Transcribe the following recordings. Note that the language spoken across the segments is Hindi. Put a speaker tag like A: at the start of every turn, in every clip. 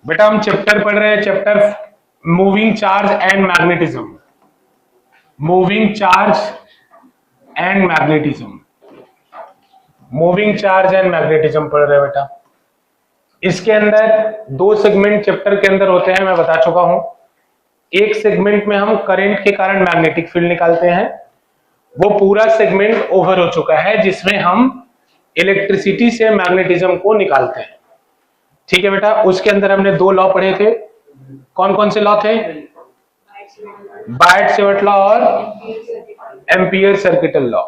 A: बेटा हम चैप्टर पढ़ रहे हैं, chapter moving charge and magnetism. Moving charge and magnetism, moving charge and magnetism पढ़ रहे हैं बेटा। इसके अंदर दो सेगमेंट चैप्टर के अंदर होते हैं, मैं बता चुका हूं। एक सेगमेंट में हम करंट के कारण मैग्नेटिक फील्ड निकालते हैं, वो पूरा सेगमेंट ओवर हो चुका है जिसमें हम इलेक्ट्रिसिटी से मैग्नेटिज्म को निकालते हैं। ठीक है बेटा, उसके अंदर हमने दो लॉ पढ़े थे। कौन कौन से लॉ थे? बायट-सेवर्ट लॉ और एम्पियर सर्किटल लॉ।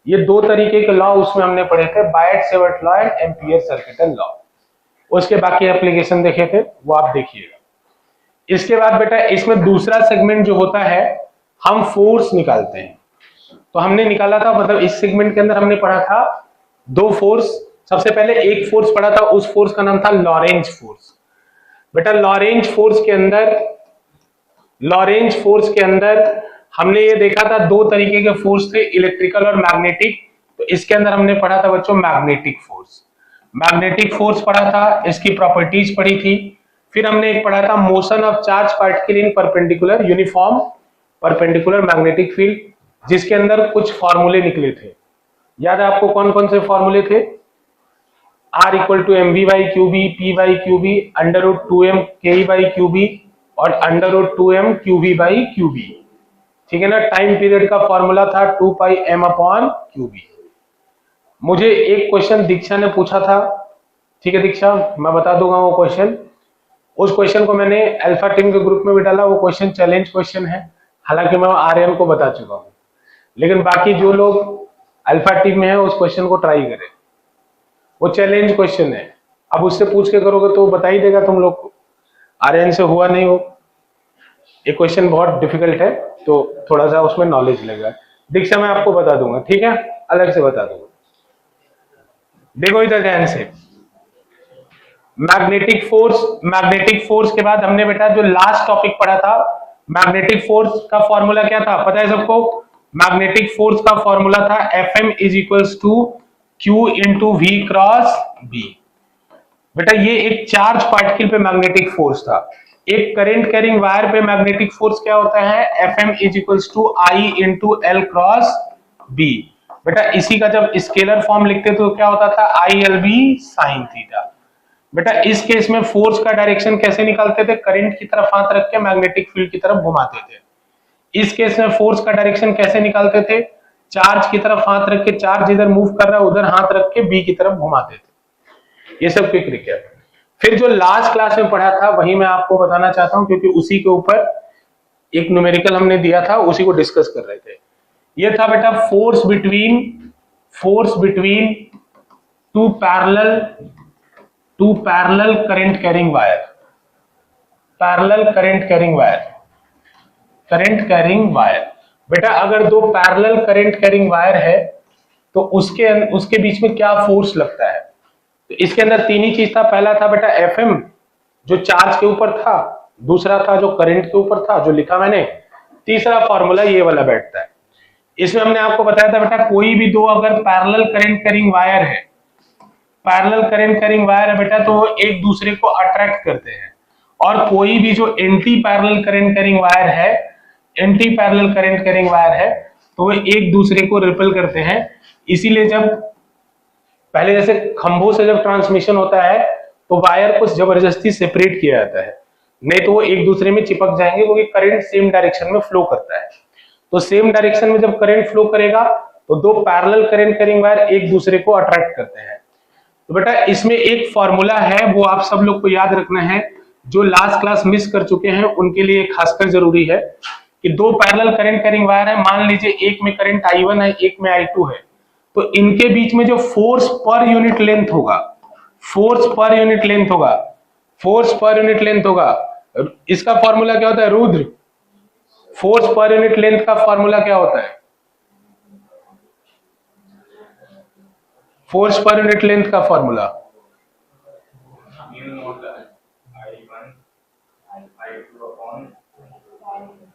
A: ये दो तरीके के लॉ उसमें हमने पढ़े थे, Biot Savart law and Ampere circuital law. उसके बाकी एप्लीकेशन देखे थे, वो आप देखिएगा। इसके बाद बेटा इसमें दूसरा सेगमेंट जो होता है, हम फोर्स निकालते हैं। तो हमने निकाला था, मतलब इस सेगमेंट के अंदर हमने पढ़ा था दो फोर्स। सबसे पहले एक फोर्स पढ़ा था, उस फोर्स का नाम था लॉरेंज फोर्स। बेटा लॉरेंज फोर्स के अंदर हमने ये देखा था दो तरीके के फोर्स थे, इलेक्ट्रिकल और मैग्नेटिक। तो इसके अंदर हमने पढ़ा था बच्चों मैग्नेटिक फोर्स। मैग्नेटिक फोर्स पढ़ा था, इसकी प्रॉपर्टीज पढ़ी थी। फिर हमने एक पढ़ा था motion of charge particle in perpendicular uniform perpendicular magnetic field, जिसके अंदर कुछ फॉर्मूले निकले थे। याद है आपको कौन कौन से फॉर्मूले थे? R equal to M V by Q B, P by Q B, under root 2m K by Q B और under root 2m Q B by Q B. ठीक है ना। टाइम पीरियड का फॉर्मूला था 2 pi m upon Q B. मुझे एक क्वेश्चन दीक्षा ने पूछा था, ठीक है दीक्षा, मैं बता दूंगा वो क्वेश्चन। उस क्वेश्चन को मैंने अल्फा टीम के ग्रुप में भी डाला। वो क्वेश्चन चैलेंज क्वेश्चन है, हालांकि मैं आर्यन को बता चुका हूं, लेकिन बाकी जो लोग अल्फा टीम में है उस क्वेश्चन को ट्राई करें। वो चैलेंज क्वेश्चन है, अब उससे पूछ के करोगे तो बता ही देगा तुम लोग को। आर्यन से हुआ नहीं हो, ये क्वेश्चन बहुत डिफिकल्ट है, तो थोड़ा सा उसमें नॉलेज लगेगा। दीक्षा मैं आपको बता दूंगा, ठीक है, अलग से बता दूंगा। देखो इधर ध्यान से, मैग्नेटिक फोर्स के बाद हमने बेटा जो लास्ट टॉपिक पढ़ा था, मैग्नेटिक फोर्स का फॉर्मूला क्या था पता है सबको? मैग्नेटिक फोर्स का फॉर्मूला था Fm is equals to Q into V cross B। बेटा ये एक चार्ज पार्टिकल पे मैग्नेटिक फोर्स था। एक करंट कैरिंग वायर पे मैग्नेटिक फोर्स क्या होता है? Fm is equals to I into L cross B। बेटा इसी का जब स्केलर फॉर्म लिखते तो क्या होता था? ILB sine theta. बेटा इस केस में फोर्स का डायरेक्शन कैसे निकालते थे? करंट की तरफ हाथ रख के मैग्नेटिक फील्ड की तरफ घुमाते थे। इस केस में फोर्स का डायरेक्शन कैसे निकालते थे? चार्ज की तरफ हाथ रख के, चार्ज इधर मूव कर रहा है उधर हाथ रख के बी की तरफ घुमाते थे। ये सब क्विक रिकैप। फिर जो लास्ट क्लास में पढ़ा था वही मैं आपको बताना चाहता हूं, क्योंकि उसी के ऊपर एक न्यूमेरिकल हमने दिया था, उसी को डिस्कस कर रहे थे। ये था बेटा force between two parallel current carrying wire. Current carrying wire बेटा अगर दो पैरेलल करंट कैरिंग वायर है तो उसके बीच में क्या फोर्स लगता है? तो इसके अंदर तीन ही चीज था। पहला था बेटा Fm जो चार्ज के ऊपर था, दूसरा था जो करंट के ऊपर था जो लिखा मैंने, तीसरा फॉर्मूला ये वाला बैठता है। इसमें हमने आपको बताया था बेटा कोई भी दो अगर पैरेलल करंट कैरिंग वायर है बेटा तो वो एक दूसरे को अट्रैक्ट करते हैं, और कोई भी जो anti parallel current carrying wire है तो वो एक दूसरे को रिपेल करते हैं। इसीलिए जब पहले जैसे खंभों से जब ट्रांसमिशन होता है तो वायर को जबरदस्ती सेपरेट किया जाता है, नहीं तो वो एक दूसरे में चिपक जाएंगे, क्योंकि करंट सेम डायरेक्शन में फ्लो करता है। तो सेम डायरेक्शन में जब करंट फ्लो करेगा तो दो पैरेलल करंट कैरिंग वायर एक दूसरे को अट्रैक्ट करते हैं। तो बेटा इसमें एक फॉर्मूला है, वो आप सब लोग को याद रखना है। जो लास्ट क्लास मिस कर चुके हैं उनके लिए खासकर जरूरी है कि दो पैरेलल करंट कैरिंग वायर है, मान लीजिए एक में करंट I1 है एक में I2 है, तो इनके बीच में जो फोर्स पर यूनिट लेंथ होगा, इसका फॉर्मूला क्या होता है Rudra? Force per unit length का फॉर्मूला क्या होता है? फोर्स पर यूनिट लेंथ का फॉर्मूला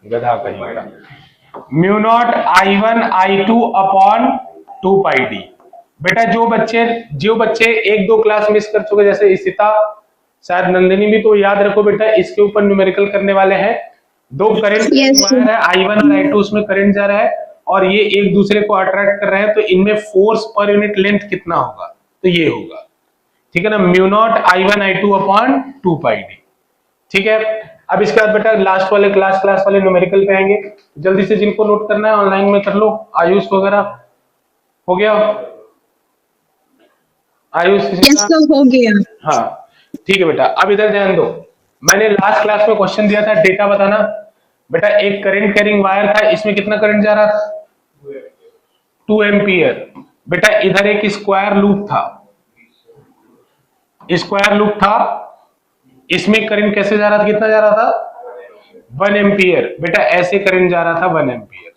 A: गधा कहिएगा, mu naught I1 I2 upon 2 पाई डी। बेटा जो बच्चे एक दो क्लास मिस कर चुके, जैसे इशिता, शायद नंदिनी भी, तो याद रखो बेटा इसके ऊपर न्यूमेरिकल करने वाले हैं। दो करंट वायर है I1 और I2, उसमें करंट जा रहा है और ये एक दूसरे को अट्रैक्ट कर रहे हैं, तो इनमें फोर्स पर यूनिट लेंथ कितना होगा, तो ये होगा, ठीक है ना, mu naught I1 I2 upon 2 पाई डी। ठीक है, अब इसके बाद बेटा लास्ट वाले क्लास वाले न्यूमेरिकल पे आएंगे। जल्दी से जिनको नोट करना है ऑनलाइन में कर लो। आयुष वगैरह हो गया? आयुष
B: हो गया।
A: हाँ ठीक है बेटा, अब इधर ध्यान दो। मैंने लास्ट क्लास में क्वेश्चन दिया था, डेटा बताना। बेटा एक करंट कैरिंग वायर था, इसमें कितना करंट जा रहा था? 2 एम्पियर। बेटा इधर एक स्क्वायर लूप था, स्क्वायर लूप था, इसमें करंट कैसे जा रहा था, कितना जा रहा था? 1 एम्पियर। बेटा ऐसे करंट जा रहा था 1 एम्पियर,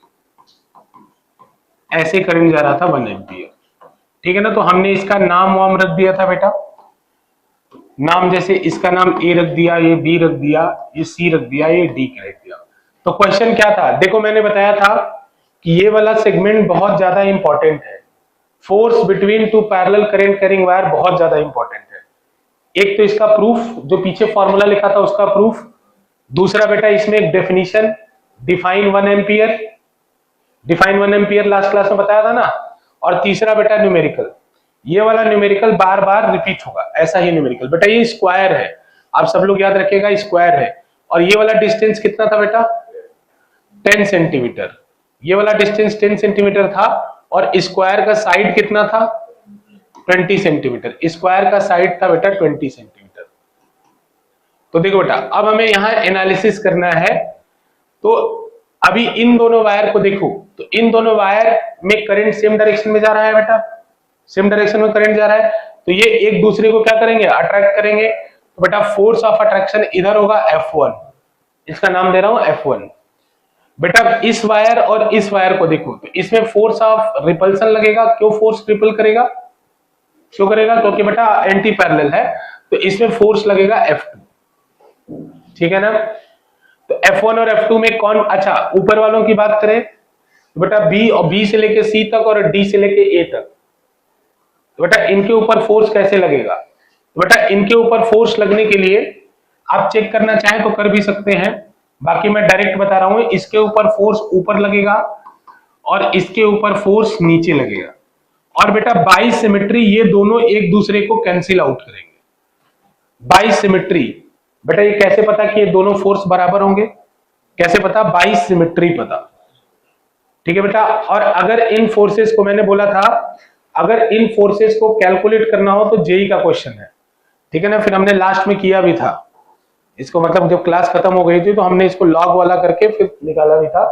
A: ऐसे करंट जा रहा था 1 एम्पियर। ठीक है ना, तो हमने इसका नाम वाम रख दिया था बेटा, नाम जैसे इसका नाम ए रख दिया, ये बी रख दिया, ये सी रख दिया, ये डी रख दिया। तो क्वेश्चन क्या था? देखो मैंने बताया था कि ये वाला सेगमेंट बहुत ज्यादा इंपॉर्टेंट है। Force between two parallel current carrying wire बहुत ज्यादा इंपॉर्टेंट है। एक तो इसका प्रूफ, जो पीछे फॉर्मूला लिखा था उसका प्रूफ, दूसरा बेटा इसमें एक definition, define 1 ampere, define 1 ampere last class में बताया था ना, और तीसरा बेटा न्यूमेरिकल। ये वाला न्यूमेरिकल बार बार रिपीट होगा, ऐसा ही न्यूमेरिकल। बेटा ये स्क्वायर है, आप सब लोग याद रखिएगा स्क्वायर है, और ये वाला डिस्टेंस कितना था बेटा? 10 सेंटीमीटर। ये वाला डिस्टेंस 10 सेंटीमीटर था, और स्क्वायर का साइड कितना था? 20 सेंटीमीटर। स्क्वायर का साइड था बेटा 20 सेंटीमीटर। तो देखो बेटा, अब हमें यहां एनालिसिस करना है। तो अभी इन दोनों वायर को देखो, तो इन दोनों वायर में करंट सेम डायरेक्शन में जा रहा है बेटा, सेम डायरेक्शन में करंट जा रहा है, तो ये एक दूसरे को क्या करेंगे? अट्रैक्ट करेंगे। तो बेटा फोर्स ऑफ अट्रैक्शन इधर होगा F1, इसका नाम दे रहा हूं F1। बेटा इस वायर और इस वायर को देखो, तो इसमें फोर्स ऑफ रिपल्सन लगेगा। क्यों फोर्स रिपल करेगा, क्यों करेगा? क्योंकि बेटा एंटी पैरेलल है, तो इसमें फोर्स लगेगा F2। ठीक है ना, तो F1 और F2 में कौन, अच्छा ऊपर वालों की बात करें तो बेटा B, और B से लेके C तक और D से लेके A तक, तो बेटा इनके ऊपर फोर्स कैसे लगेगा? तो बेटा इनके ऊपर फोर्स लगने के लिए आप चेक करना चाहें तो कर भी सकते हैं, बाकी मैं डायरेक्ट बता रहा हूं। इसके ऊपर फोर्स ऊपर लगेगा और इसके ऊपर फोर्स नीचे लगेगा, और बेटा बाई सिमेट्री ये दोनों एक दूसरे को कैंसिल आउट करेंगे। बाई सिमेट्री, बेटा ये कैसे पता कि ये दोनों फोर्स बराबर होंगे? कैसे पता? बाई सिमेट्री पता। ठीक है बेटा, और अगर इन फोर्सेस को, मैंने बोला था अगर इन फोर्सेस को कैलकुलेट करना हो तो जेई का क्वेश्चन है। ठीक है ना, फिर हमने लास्ट में किया भी था इसको, मतलब जब क्लास खत्म हो गई थी तो हमने इसको लॉग वाला करके फिर निकाला भी था।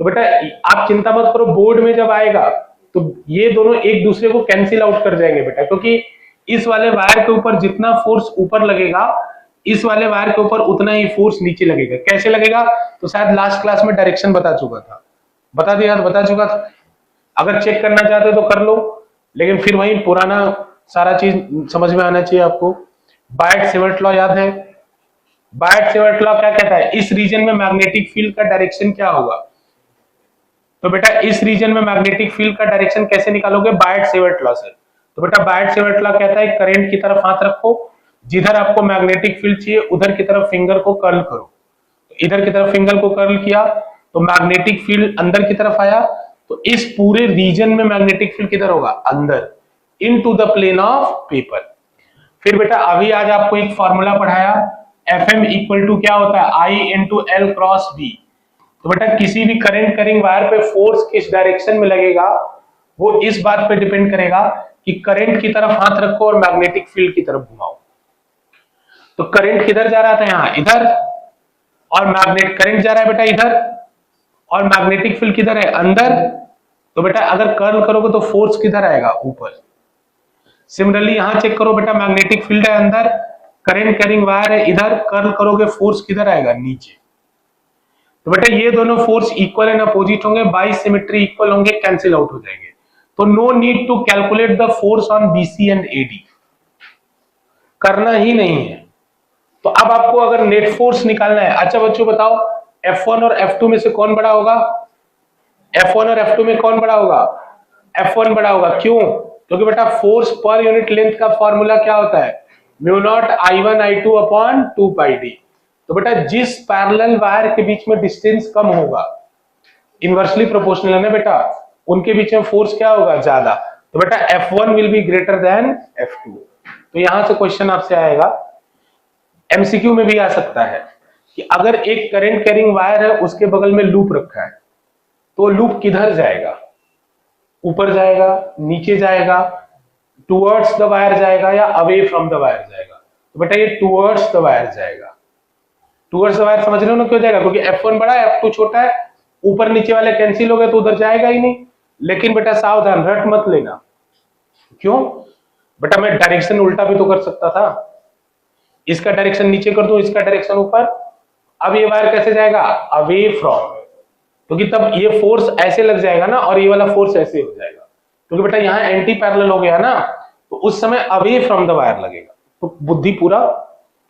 A: तो बेटा आप चिंता मत करो, बोर्ड में जब आएगा तो ये दोनों एक दूसरे को कैंसिल आउट कर जाएंगे बेटा, क्योंकि इस वाले वायर के ऊपर जितना फोर्स ऊपर लगेगा, इस वाले वायर के ऊपर उतना ही फोर्स नीचे लगेगा। कैसे लगेगा? तो शायद लास्ट क्लास में डायरेक्शन बता चुका था, बता चुका था। अगर चेक करना चाहते हो तो कर लो, लेकिन फिर वही पुराना सारा चीज समझ में आना चाहिए आपको। बायट-सेवर्ट लॉ याद है? बायट-सेवर्ट लॉ क्या कहता है? इस रीजन में मैग्नेटिक फील्ड का डायरेक्शन क्या होगा? तो बेटा इस रीजन में मैग्नेटिक फील्ड का डायरेक्शन कैसे निकालोगे? बायट-सेवर्ट लॉ से। तो बेटा बायट-सेवर्ट लॉ कहता है करंट की तरफ हाथ रखो, जिधर आपको मैग्नेटिक फील्ड चाहिए उधर की तरफ फिंगर को कर्ल करो। तो इधर की तरफ फिंगर को कर्ल किया तो मैग्नेटिक फील्ड अंदर की तरफ आया, तो इस पूरे रीजन में मैग्नेटिक फील्ड किधर होगा? अंदर, into the plane of paper. फिर बेटा अभी आज आपको एक फॉर्मूला पढ़ाया, Fm इक्वल टू क्या होता है? I into L cross B. तो बेटा किसी भी करंट कैरिंग वायर पे फोर्स किस डायरेक्शन में लगेगा वो इस बात पे डिपेंड करेगा कि करंट की तरफ हाथ रखो और मैग्नेटिक फील्ड की तरफ घुमाओ। तो करंट किधर जा रहा था? यहां, इधर, और मैग्नेट करंट जा रहा है बेटा इधर, और मैग्नेटिक फील्ड किधर है? अंदर। तो बेटा अगर कर्ल करोगे तो फोर्स किधर आएगा? ऊपर। सिमिलरली यहां चेक करो बेटा, मैग्नेटिक फील्ड है अंदर, करंट कैरिंग वायर है इधर, कर्ल करोगे फोर्स किधर आएगा? नीचे। तो बेटा ये दोनों फोर्स इक्वल एंड अपोजिट होंगे, बाई सिमेट्री इक्वल होंगे, कैंसिल आउट हो जाएंगे। तो no need to calculate the force on BC and AD, करना ही नहीं है। तो अब आपको अगर नेट फोर्स निकालना है, अच्छा बच्चों बताओ F1 और F2 में से कौन बड़ा होगा? F1 और F2 में कौन बड़ा होगा? F1 बड़ा होगा। क्यों? क्योंकि बेटा फोर्स पर यूनिट लेंथ का फॉर्मूला क्या होता है? Mu naught I1 I2 upon 2πd। तो बेटा जिस पैरेलल वायर के बीच में डिस्टेंस कम होगा, इनवर्सली प्रोपोर्शनल है ना बेटा, उनके बीच में फोर्स क्या होगा, ज्यादा। तो बेटा F1 will be greater than F2। तो यहां से क्वेश्चन आपसे आएगा, एमसीक्यू में भी आ सकता है कि अगर एक करंट कैरिंग वायर है, उसके बगल में लूप रखा है, तो लूप किधर जाएगा, ऊपर जाएगा, नीचे जाएगा, टुवर्ड्स द वायर जाएगा या अवे फ्रॉम द वायर जाएगा। तो बेटा ये टुवर्ड्स द वायर जाएगा। टुवर्ड्स द वायर समझ रहे हो ना क्यों जाएगा, क्योंकि F1 बड़ा है, F2 छोटा है, ऊपर नीचे वाले कैंसिल हो गए तो उधर जाएगा ही नहीं। लेकिन बेटा सावधान, रट मत लेना। क्यों बेटा, मैं डायरेक्शन उल्टा भी तो कर सकता था, इसका डायरेक्शन नीचे कर दूं, इसका डायरेक्शन ऊपर। अब ये वायर कैसे जाएगा, अवे फ्रॉम, क्योंकि तब ये फोर्स ऐसे लग जाएगा ना और ये वाला फोर्स ऐसे हो जाएगा, क्योंकि बेटा यहाँ एंटी पैरेलल हो गया ना, तो उस समय अवे फ्रॉम द वायर लगेगा। तो बुद्धि पूरा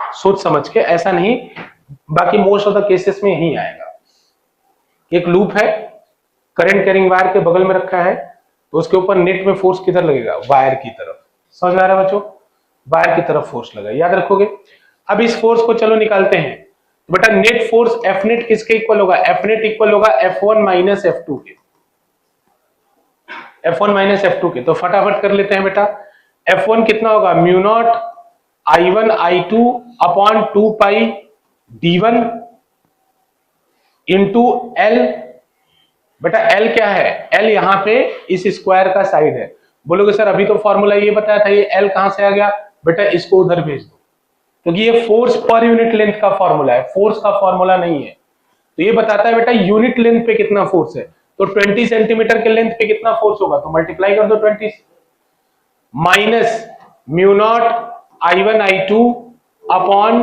A: सोच समझ के, ऐसा नहीं, बाकी मोस्ट ऑफ द केसेस में यही आएगा। एक लूप है, करंट कैरिंग वायर के बगल में रखा है, तो उसके ऊपर नेट में फोर्स किधर लगेगा, वायर की तरफ। समझ में आ रहा है बच्चों, वायर की तरफ फोर्स लगा, याद रखोगे। अब इस फोर्स को चलो निकालते हैं। तो बेटा नेट फोर्स F नेट किसके इक्वल होगा, F नेट इक्वल होगा F1 माइनस F2 के, F1 माइनस F2 के। तो फटाफट कर लेते हैं बेटा, F1 कितना होगा, mu naught I1 I2 upon 2πd1 into L। बेटा L क्या है, L यहाँ पे इस स्क्वायर का साइड है। बोलोगे सर अभी तो फॉर्मूला ये बताया था, ये L कहां से आ गया, बेटा इसको उधर भेज दो, क्योंकि ये फोर्स पर यूनिट लेंथ का फॉर्मूला है, फोर्स का फॉर्मूला नहीं है। तो ये बताता है बेटा यूनिट लेंथ पे कितना फोर्स है, तो 20 सेंटीमीटर के लेंथ पे कितना फोर्स होगा, तो मल्टीप्लाई कर दो 20 minus mu naught I1 I2 upon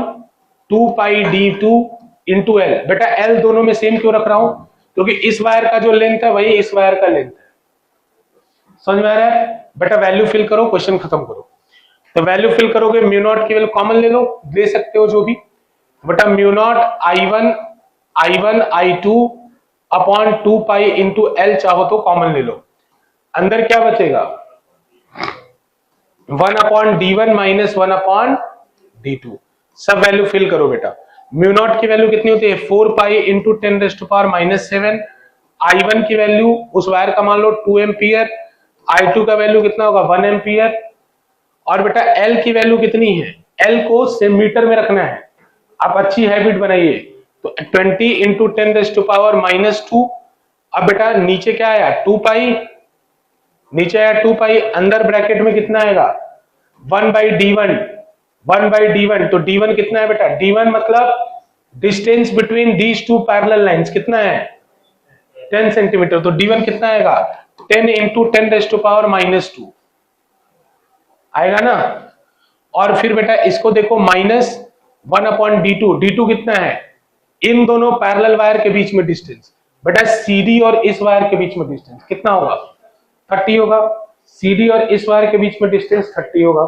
A: 2πd2 into L। बेटा L दोनों में सेम क्यों रख रहा हूं, क्योंकि इस वायर का जो लेंथ है वही इस वायर का लेंथ है। समझ में आ रहा है बेटा, वैल्यू फिल करो, क्वेश्चन खत्म करो। तो वैल्यू फिल करोगे, म्यू नॉट की वैल्यू कॉमन ले लो, ले सकते हो जो भी। बेटा mu naught I1 I2 upon 2π into L चाहो तो कॉमन ले लो, अंदर क्या बचेगा, 1 upon d1 minus 1 upon d2। सब वैल्यू फिल करो बेटा। म्यू नॉट की वैल्यू कितनी होती है, 4π इंटू 10⁻⁻⁷। I1 की वैल्यू उस वायर का मान लो 2 एम्पियर, I2 का वैल्यू कितना होगा 1 एम्पियर, और बेटा L की वैल्यू कितनी है, L को सेंटीमीटर में रखना है। आप अच्छी हैबिट बनाइए, तो 20 इंटू 10⁻⁻²। अब बेटा नीचे क्या आया 2π, नीचे आया 2π, अंदर ब्रैकेट में कितना आएगा 1/d1, 1/d1। तो d1 कितना है बेटा, d1 मतलब distance between these two parallel lines कितना है 10 सेंटीमीटर। तो d1 कितना आएगा 10 इंटू 10⁻⁻² आएगा ना। और फिर बेटा इसको देखो माइनस 1 अपॉन d2, d2 कितना है, इन दोनों पैरेलल वायर के बीच में डिस्टेंस, बेटा CD और इस वायर के बीच में डिस्टेंस कितना होगा 30 होगा, CD और इस वायर के बीच में डिस्टेंस 30 होगा।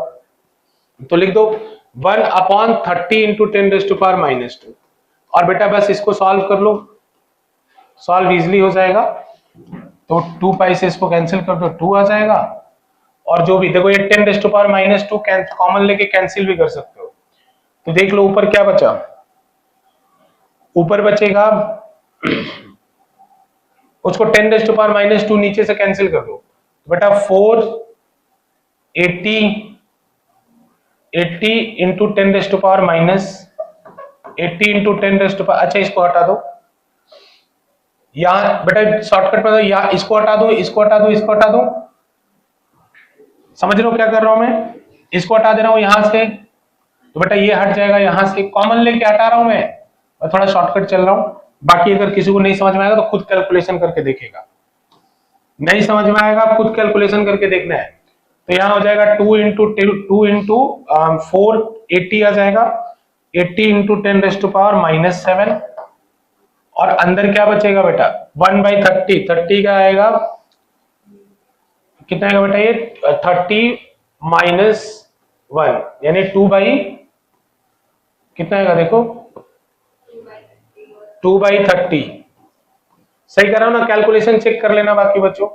A: तो लिख दो 1 अपॉन 30 इंटू 10⁻⁻²। और बेटा बस इसको सॉल्व कर लो, सॉल्व इजिली हो जाएगा। तो 2π से इसको कैंसिल कर दो, 2 आ जाएगा। और जो भी देखो ये 10⁻⁻² कॉमन लेके कैंसिल भी कर सकते हो। तो देख लो ऊपर क्या बचा, ऊपर बचेगा उसको 10⁻⁻² नीचे से कैंसिल कर दो, बेटा 80 इंटू 10⁻⁻80 इंटू 10⁻। अच्छा इसको हटा दो, यहां बेटा शॉर्टकट में यहाँ इसको हटा दो, इसको हटा दो, इसको हटा दो। समझ रहे हो क्या कर रहा हूं मैं, इसको हटा दे रहा हूं यहां से, तो बेटा ये हट जाएगा, यहां से कॉमन लेके हटा रहा हूं मैं थोड़ा शॉर्टकट चल रहा हूं। बाकी अगर किसी को नहीं समझ में आएगा तो खुद कैलकुलेशन करके देखेगा, नहीं समझ में आएगा खुद कैलकुलेशन करके देखना है। तो यहां हो जाएगा 2 इंटू 4 80 आ जाएगा, 80 इंटू 10⁻⁻⁷। और अंदर क्या बचेगा बेटा 1/30, 30 का आएगा कितना आएगा बेटा, ये 30 माइनस 1 यानी 2 कितना आएगा देखो 2/30। सही कर रहा हूं ना, कैलकुलेशन चेक कर लेना। बाकी बच्चों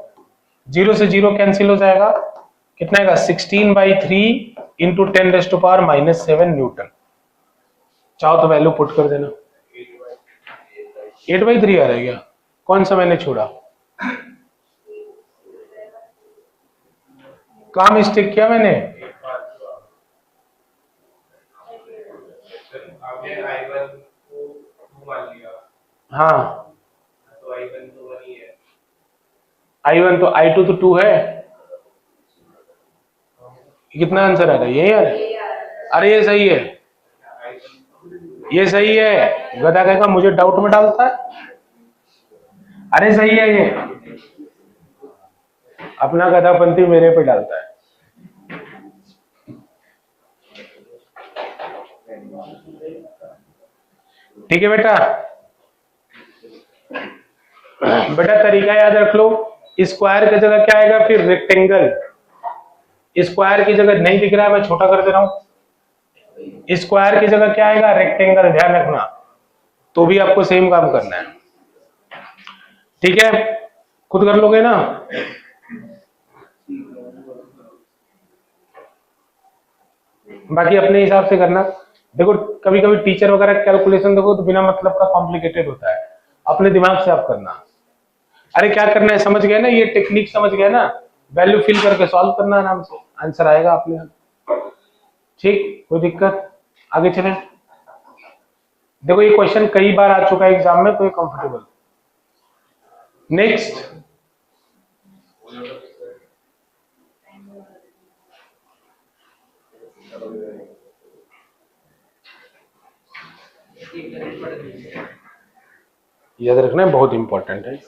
A: 0 से 0 कैंसिल हो जाएगा, कितना आएगा 16/3 इंटू 10⁻⁻7 न्यूटन। चाहो तो वैल्यू पुट कर देना। 8/3 आ रहा है क्या? कौन सा मैंने छोड़ा? काम मिस्टेक किया मैंने? हाँ I1 तो I2 तो 2 है। कितना आंसर आ रहा है? यही आ रहा है। अरे ये सही है, ये सही है। गधा कहेगा मुझे डाउट में डालता है। अरे सही है ये, अपना गधापंती मेरे पे डालता है। ठीक है बेटा, बेटा तरीका याद रख लो। स्क्वायर की जगह क्या आएगा फिर? रेक्टेंगल। स्क्वायर की जगह नहीं दिख रहा है, मैं छोटा कर दे रहा हूं। स्क्वायर की जगह क्या आएगा? रेक्टेंगल। ध्यान रखना, तो भी आपको सेम काम करना है। ठीक है, खुद कर लोगे ना? बाकी अपने हिसाब से करना। देखो कभी कभी टीचर वगैरह कैलकुलेशन देखो तो बिना मतलब का कॉम्प्लिकेटेड होता है, अपने दिमाग से आप करना। अरे क्या करना है, समझ गए ना? ये टेक्निक समझ गए ना? वैल्यू फिल करके सॉल्व करना आराम से, आंसर आएगा अपने आप। ठीक, कोई दिक्कत? आगे चलें। देखो ये क्वेश्चन कई बार आ चुका है एग्जाम में, तो ये कंफर्टेबल। नेक्स्ट, याद रखना बहुत इंपॉर्टेंट है।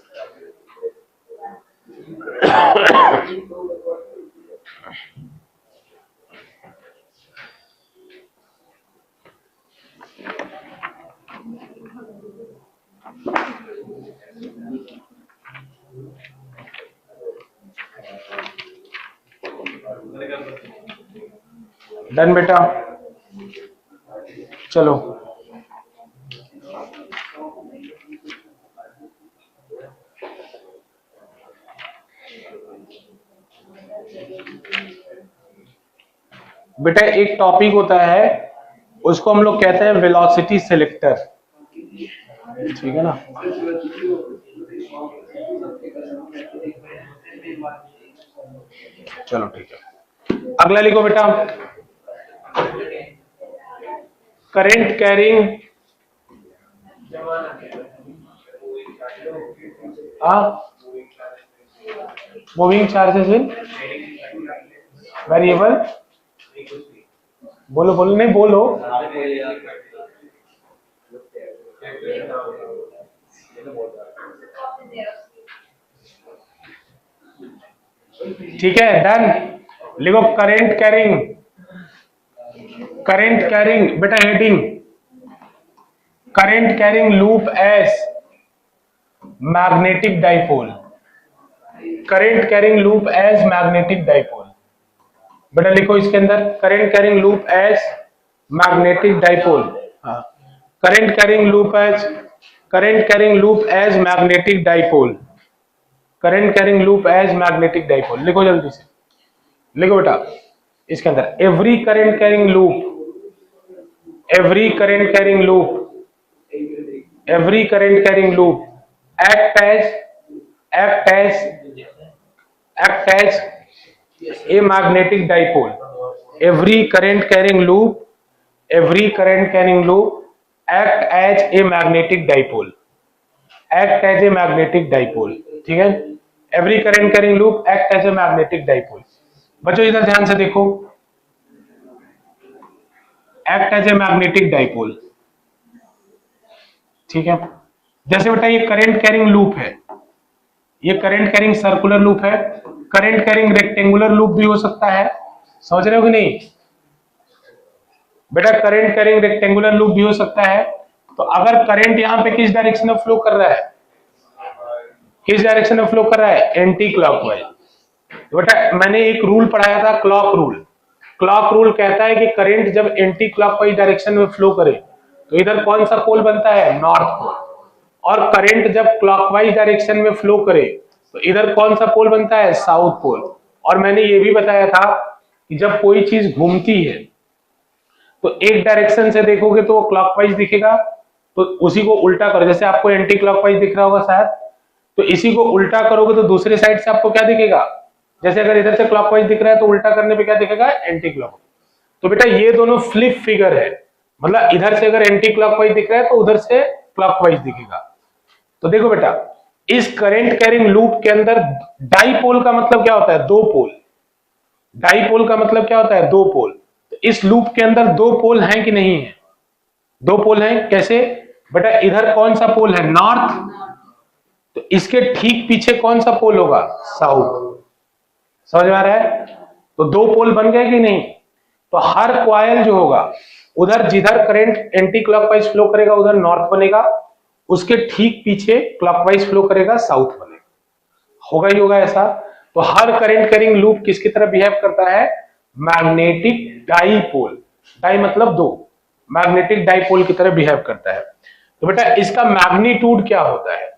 A: डन बेटा, चलो बेटा एक टॉपिक होता है, उसको हम लोग कहते हैं वेलोसिटी सिलेक्टर। ठीक है ना? चलो ठीक है, अगला लिखो बेटा। Current carrying moving charges in variable. बोलो बोलो, नहीं बोलो। ठीक है, डन। लिखो करंट कैरिंग, करंट कैरिंग बेटा heading, current carrying loop as magnetic dipole. Current carrying loop as magnetic dipole. बेटा लिखो इसके अंदर current carrying loop as magnetic dipole. हाँ, current carrying loop as, current carrying loop as magnetic dipole, current carrying loop as magnetic dipole. लिखो जल्दी से, लिखो बेटा इसके अंदर every current carrying loop, every current carrying loop, every current carrying loop act as a magnetic dipole. Every current carrying loop, every current carrying loop act as a magnetic dipole, act as a magnetic dipole। ठीक है, every current carrying loop act as a magnetic dipole। बच्चों इधर ध्यान से देखो, act as a magnetic dipole। ठीक है, जैसे बेटा ये करंट कैरिंग लूप है, ये करंट कैरिंग सर्कुलर लूप है, करंट कैरिंग रेक्टेंगुलर लूप भी हो सकता है। समझ रहे हो कि नहीं बेटा? करंट कैरिंग रेक्टेंगुलर लूप भी हो सकता है। तो अगर करंट यहाँ पे किस डायरेक्शन में फ्लो कर रहा है, किस डायरेक्शन में फ्लो कर रहा है? Anti clockwise. तो बेटा मैंने एक रूल पढ़ाया था, क्लॉक रूल। क्लॉक रूल कहता है कि करंट जब एंटी क्लॉकवाइज डायरेक्शन में फ्लो करे तो इधर कौन सा पोल बनता है? North pole. और करंट जब क्लॉकवाइज डायरेक्शन में फ्लो करे तो इधर कौन सा पोल बनता है? South pole. और मैंने ये भी बताया था कि जब कोई चीज घूमती है तो एक डायरेक्शन से देखोगे तो वो क्लॉकवाइज दिखेगा, तो उसी को उल्टा करो, जैसे आपको एंटी क्लॉकवाइज दिख रहा होगा शायद, तो इसी को उल्टा करोगे तो दूसरे साइड से आपको क्या दिखेगा, जैसे अगर इधर से क्लॉकवाइज दिख रहा है तो उल्टा करने पे क्या दिखेगा, एंटी क्लॉकवाइज। तो बेटा ये दोनों फ्लिप फिगर है, मतलब इधर से अगर एंटी क्लॉकवाइज दिख रहा है तो उधर से क्लॉकवाइज दिखेगा। तो देखो बेटा, इस करंट कैरिंग लूप के अंदर डाईपोल का मतलब क्या होता है, दो पोल। डाईपोल का मतलब क्या होता है, दो पोल। तो इस लूप के अंदर दो पोल हैं कि नहीं है, दो पोल हैं। कैसे बेटा, इधर कौन सा पोल है, नॉर्थ, तो इसके ठीक पीछे कौन सा पोल होगा, साउथ। समझ में आ रहा है, तो दो पोल बन गए कि नहीं। तो हर कॉइल जो होगा उधर जिधर करंट एंटी क्लॉकवाइज फ्लो करेगा उधर नॉर्थ बनेगा, उसके ठीक पीछे क्लॉकवाइज फ्लो करेगा साउथ बनेगा, होगा ही होगा ऐसा। तो हर करंट कैरिंग लूप किसकी तरह बिहेव करता है, मैग्नेटिक डाईपोल, डाई मतलब दो, मैग्नेटिक डाईपोल की तरह बिहेव करता है। तो बेटा इसका मैग्नीट्यूड क्या होता है,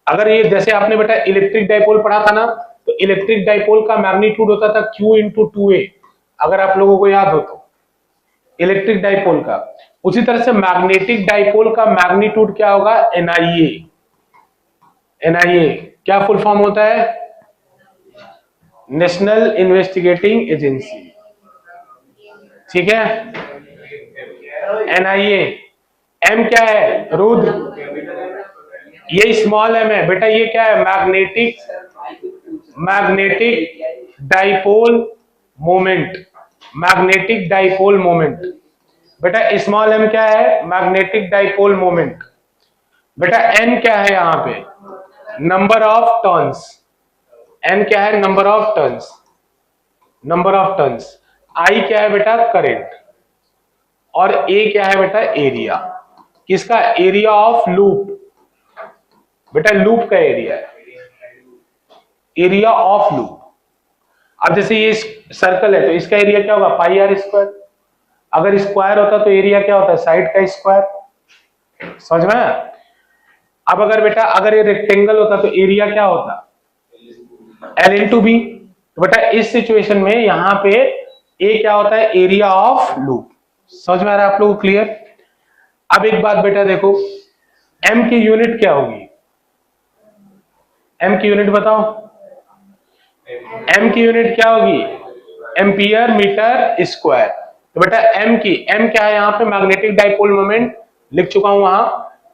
A: अगर ये जैसे आपने बेटा इलेक्ट्रिक डाईपोल पढ़ा था ना, तो इलेक्ट्रिक डाईपोल का मैग्नीट्यूड होता था Q इंटू 2a, अगर आप लोगों को याद हो तो, इलेक्ट्रिक डाईपोल का। उसी तरह से मैग्नेटिक डाईपोल का मैग्नीट्यूड क्या होगा, NIA। NIA क्या फुल फॉर्म होता है, नेशनल इन्वेस्टिगेटिंग एजेंसी, ठीक है। NIA, M क्या है, रुद्र, ये स्मॉल m है बेटा, ये क्या है, magnetic dipole moment, magnetic dipole moment. बेटा स्मॉल m क्या है, मैग्नेटिक डाइपोल मोमेंट। बेटा n क्या है, यहां पे नंबर ऑफ टर्न्स, n क्या है, number of turns, number of turns. I क्या है बेटा, करंट, और A क्या है बेटा, एरिया। किसका, एरिया ऑफ लूप, बेटा लूप का एरिया है, एरिया ऑफ लूप। अब जैसे ये सर्कल है तो इसका एरिया क्या होगा, पाई आर स्क्वायर। अगर स्क्वायर होता तो एरिया क्या होता है, साइड का स्क्वायर। समझ में। अब अगर बेटा अगर ये रेक्टेंगल होता तो एरिया क्या होता, L इंटू बी। तो बेटा इस सिचुएशन में यहां पे ए क्या होता है, एरिया ऑफ लूप। समझ में आ रहा है आप लोगों को, क्लियर। अब एक बात बेटा देखो, एम की यूनिट क्या होगी, एम की यूनिट बताओ, एम की यूनिट क्या होगी, एम्पियर मीटर स्क्वायर। तो बेटा एम की, एम क्या है यहाँ पे, मैग्नेटिक डाइपोल मोमेंट लिख चुका हूं वहां।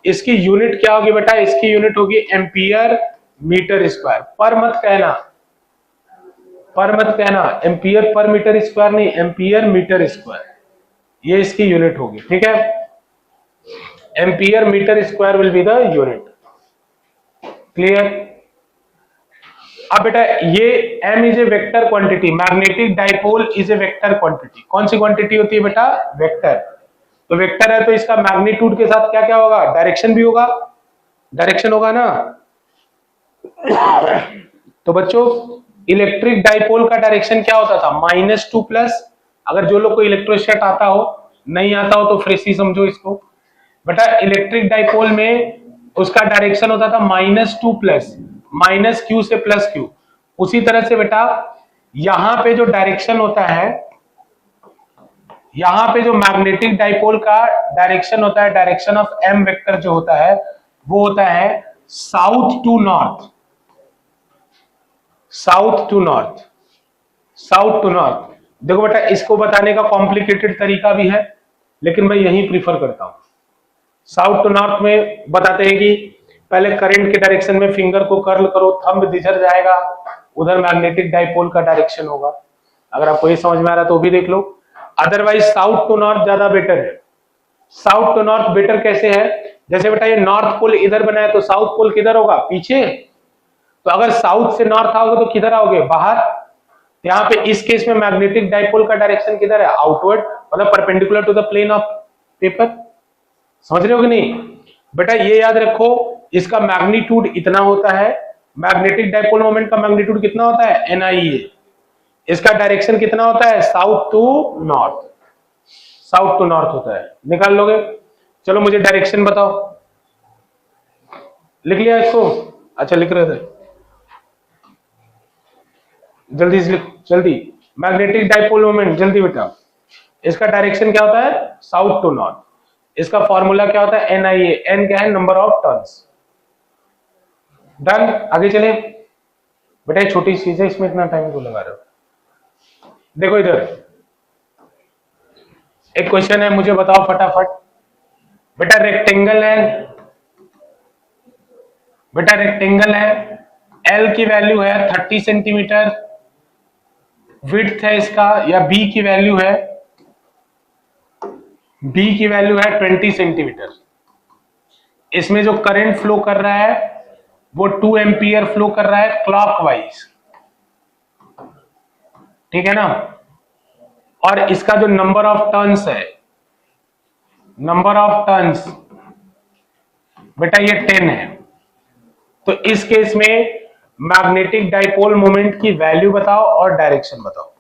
A: इसकी यूनिट क्या होगी बेटा, इसकी यूनिट होगी एम्पियर मीटर स्क्वायर। पर मत कहना, पर मत कहना, एम्पियर पर मीटर स्क्वायर नहीं, एम्पियर मीटर स्क्वायर, ये इसकी यूनिट होगी, ठीक है। Ampere metre square will be the unit, clear. अब बेटा ये m is a vector quantity, magnetic dipole is a vector quantity. कौन सी क्वांटिटी होती है बेटा, वेक्टर। तो वेक्टर है तो इसका मैग्नीट्यूड के साथ क्या क्या होगा, डायरेक्शन भी होगा, डायरेक्शन होगा ना। तो बच्चों इलेक्ट्रिक डाइपोल का डायरेक्शन क्या होता था, -2+। अगर जो लोग को इलेक्ट्रोस्टैट आता हो, नहीं आता हो तो फ्रेश ही समझो इसको। बेटा इलेक्ट्रिक डाइपोल में उसका डायरेक्शन होता था -2+, -q से +q। उसी तरह से बेटा यहां पे जो डायरेक्शन होता है, यहां पे जो मैग्नेटिक डाइपोल का डायरेक्शन होता है, डायरेक्शन ऑफ m वेक्टर जो होता है वो होता है south to north, south to north, south to north. देखो बेटा इसको बताने का कॉम्प्लिकेटेड तरीका भी है, लेकिन मैं यही प्रीफर करता हूं। साउथ टू नॉर्थ में बताते हैं कि पहले करंट के डायरेक्शन में फिंगर को कर्ल करो, थंब दिधर जाएगा, उधर मैग्नेटिक डाइपोल का डायरेक्शन होगा। अगर आपको ये समझ में आ रहा है तो भी देख लो, अदरवाइज साउथ टू नॉर्थ ज्यादा बेटर है। साउथ टू नॉर्थ बेटर कैसे है, जैसे बेटा ये नॉर्थ पोल इधर बना है तो साउथ पोल किधर होगा, पीछे। तो अगर साउथ से नॉर्थ आओगे तो किधर आओगे, बाहर। यहाँ पे इस केस में मैग्नेटिक डाइपोल का डायरेक्शन किधर है, आउटवर्ड, मतलब perpendicular to the plane of paper. समझ रहे हो कि नहीं बेटा, ये याद रखो इसका मैग्नीट्यूड इतना होता है, मैग्नेटिक डाइपोल मोमेंट का मैग्नीट्यूड कितना होता है, NIA। इसका डायरेक्शन कितना होता है, south to north, south to north होता है। निकाल लोगे, चलो मुझे डायरेक्शन बताओ। लिख लिया इसको, अच्छा लिख रहे थे, जल्दी से लिख, जल्दी मैग्नेटिक डाइपोल मोमेंट, जल्दी बेटा, इसका डायरेक्शन क्या होता है, साउथ टू नॉर्थ। इसका फॉर्मूला क्या होता है, NIA, N क्या है, नंबर ऑफ टर्न्स। डन, आगे चले बेटा, ये छोटी चीज है, इसमें इतना टाइम क्यों लगा रहे हो। देखो इधर एक क्वेश्चन है, मुझे बताओ फटाफट बेटा, रेक्टेंगल है बेटा, रेक्टेंगल है, L की वैल्यू है 30 सेंटीमीटर, विड्थ है इसका, या B की वैल्यू है 20 सेंटीमीटर। इसमें जो करंट फ्लो कर रहा है वो 2 एम्पियर फ्लो कर रहा है क्लॉकवाइज, ठीक है ना। और इसका जो नंबर ऑफ टर्न्स है, नंबर ऑफ टर्न्स बेटा ये 10 है। तो इस केस में मैग्नेटिक डाइपोल मोमेंट की वैल्यू बताओ और डायरेक्शन बताओ।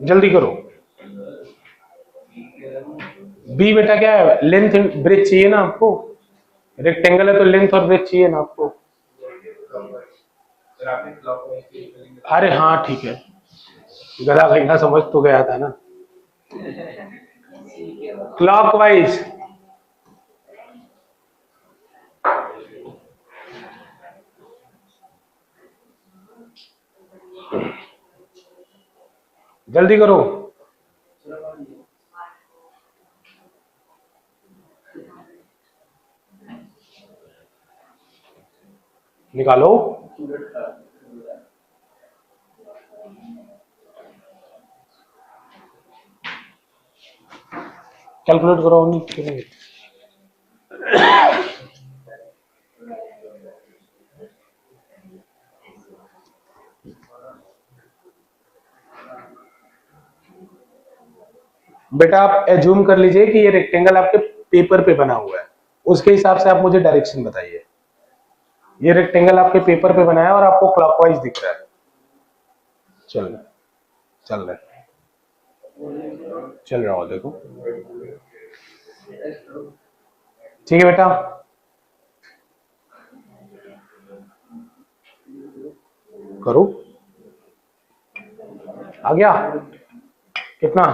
A: जल्दी करो। बी बेटा क्या है, लेंथ ब्रेथ चाहिए ना आपको, रेक्टेंगल है तो लेंथ और ब्रेथ चाहिए ना आपको। अरे हाँ ठीक है, गधा कहीं समझ तो गया था ना। क्लॉकवाइज, जल्दी करो। निकालो। कैलकुलेट करो। बेटा आप एज्यूम कर लीजिए कि ये रेक्टेंगल आपके पेपर पे बना हुआ है, उसके हिसाब से आप मुझे डायरेक्शन बताइए। ये रेक्टेंगल आपके पेपर पे बना है और आपको क्लॉकवाइज दिख रहा है, चल रहा हो, देखो ठीक है बेटा। करो, आ गया कितना,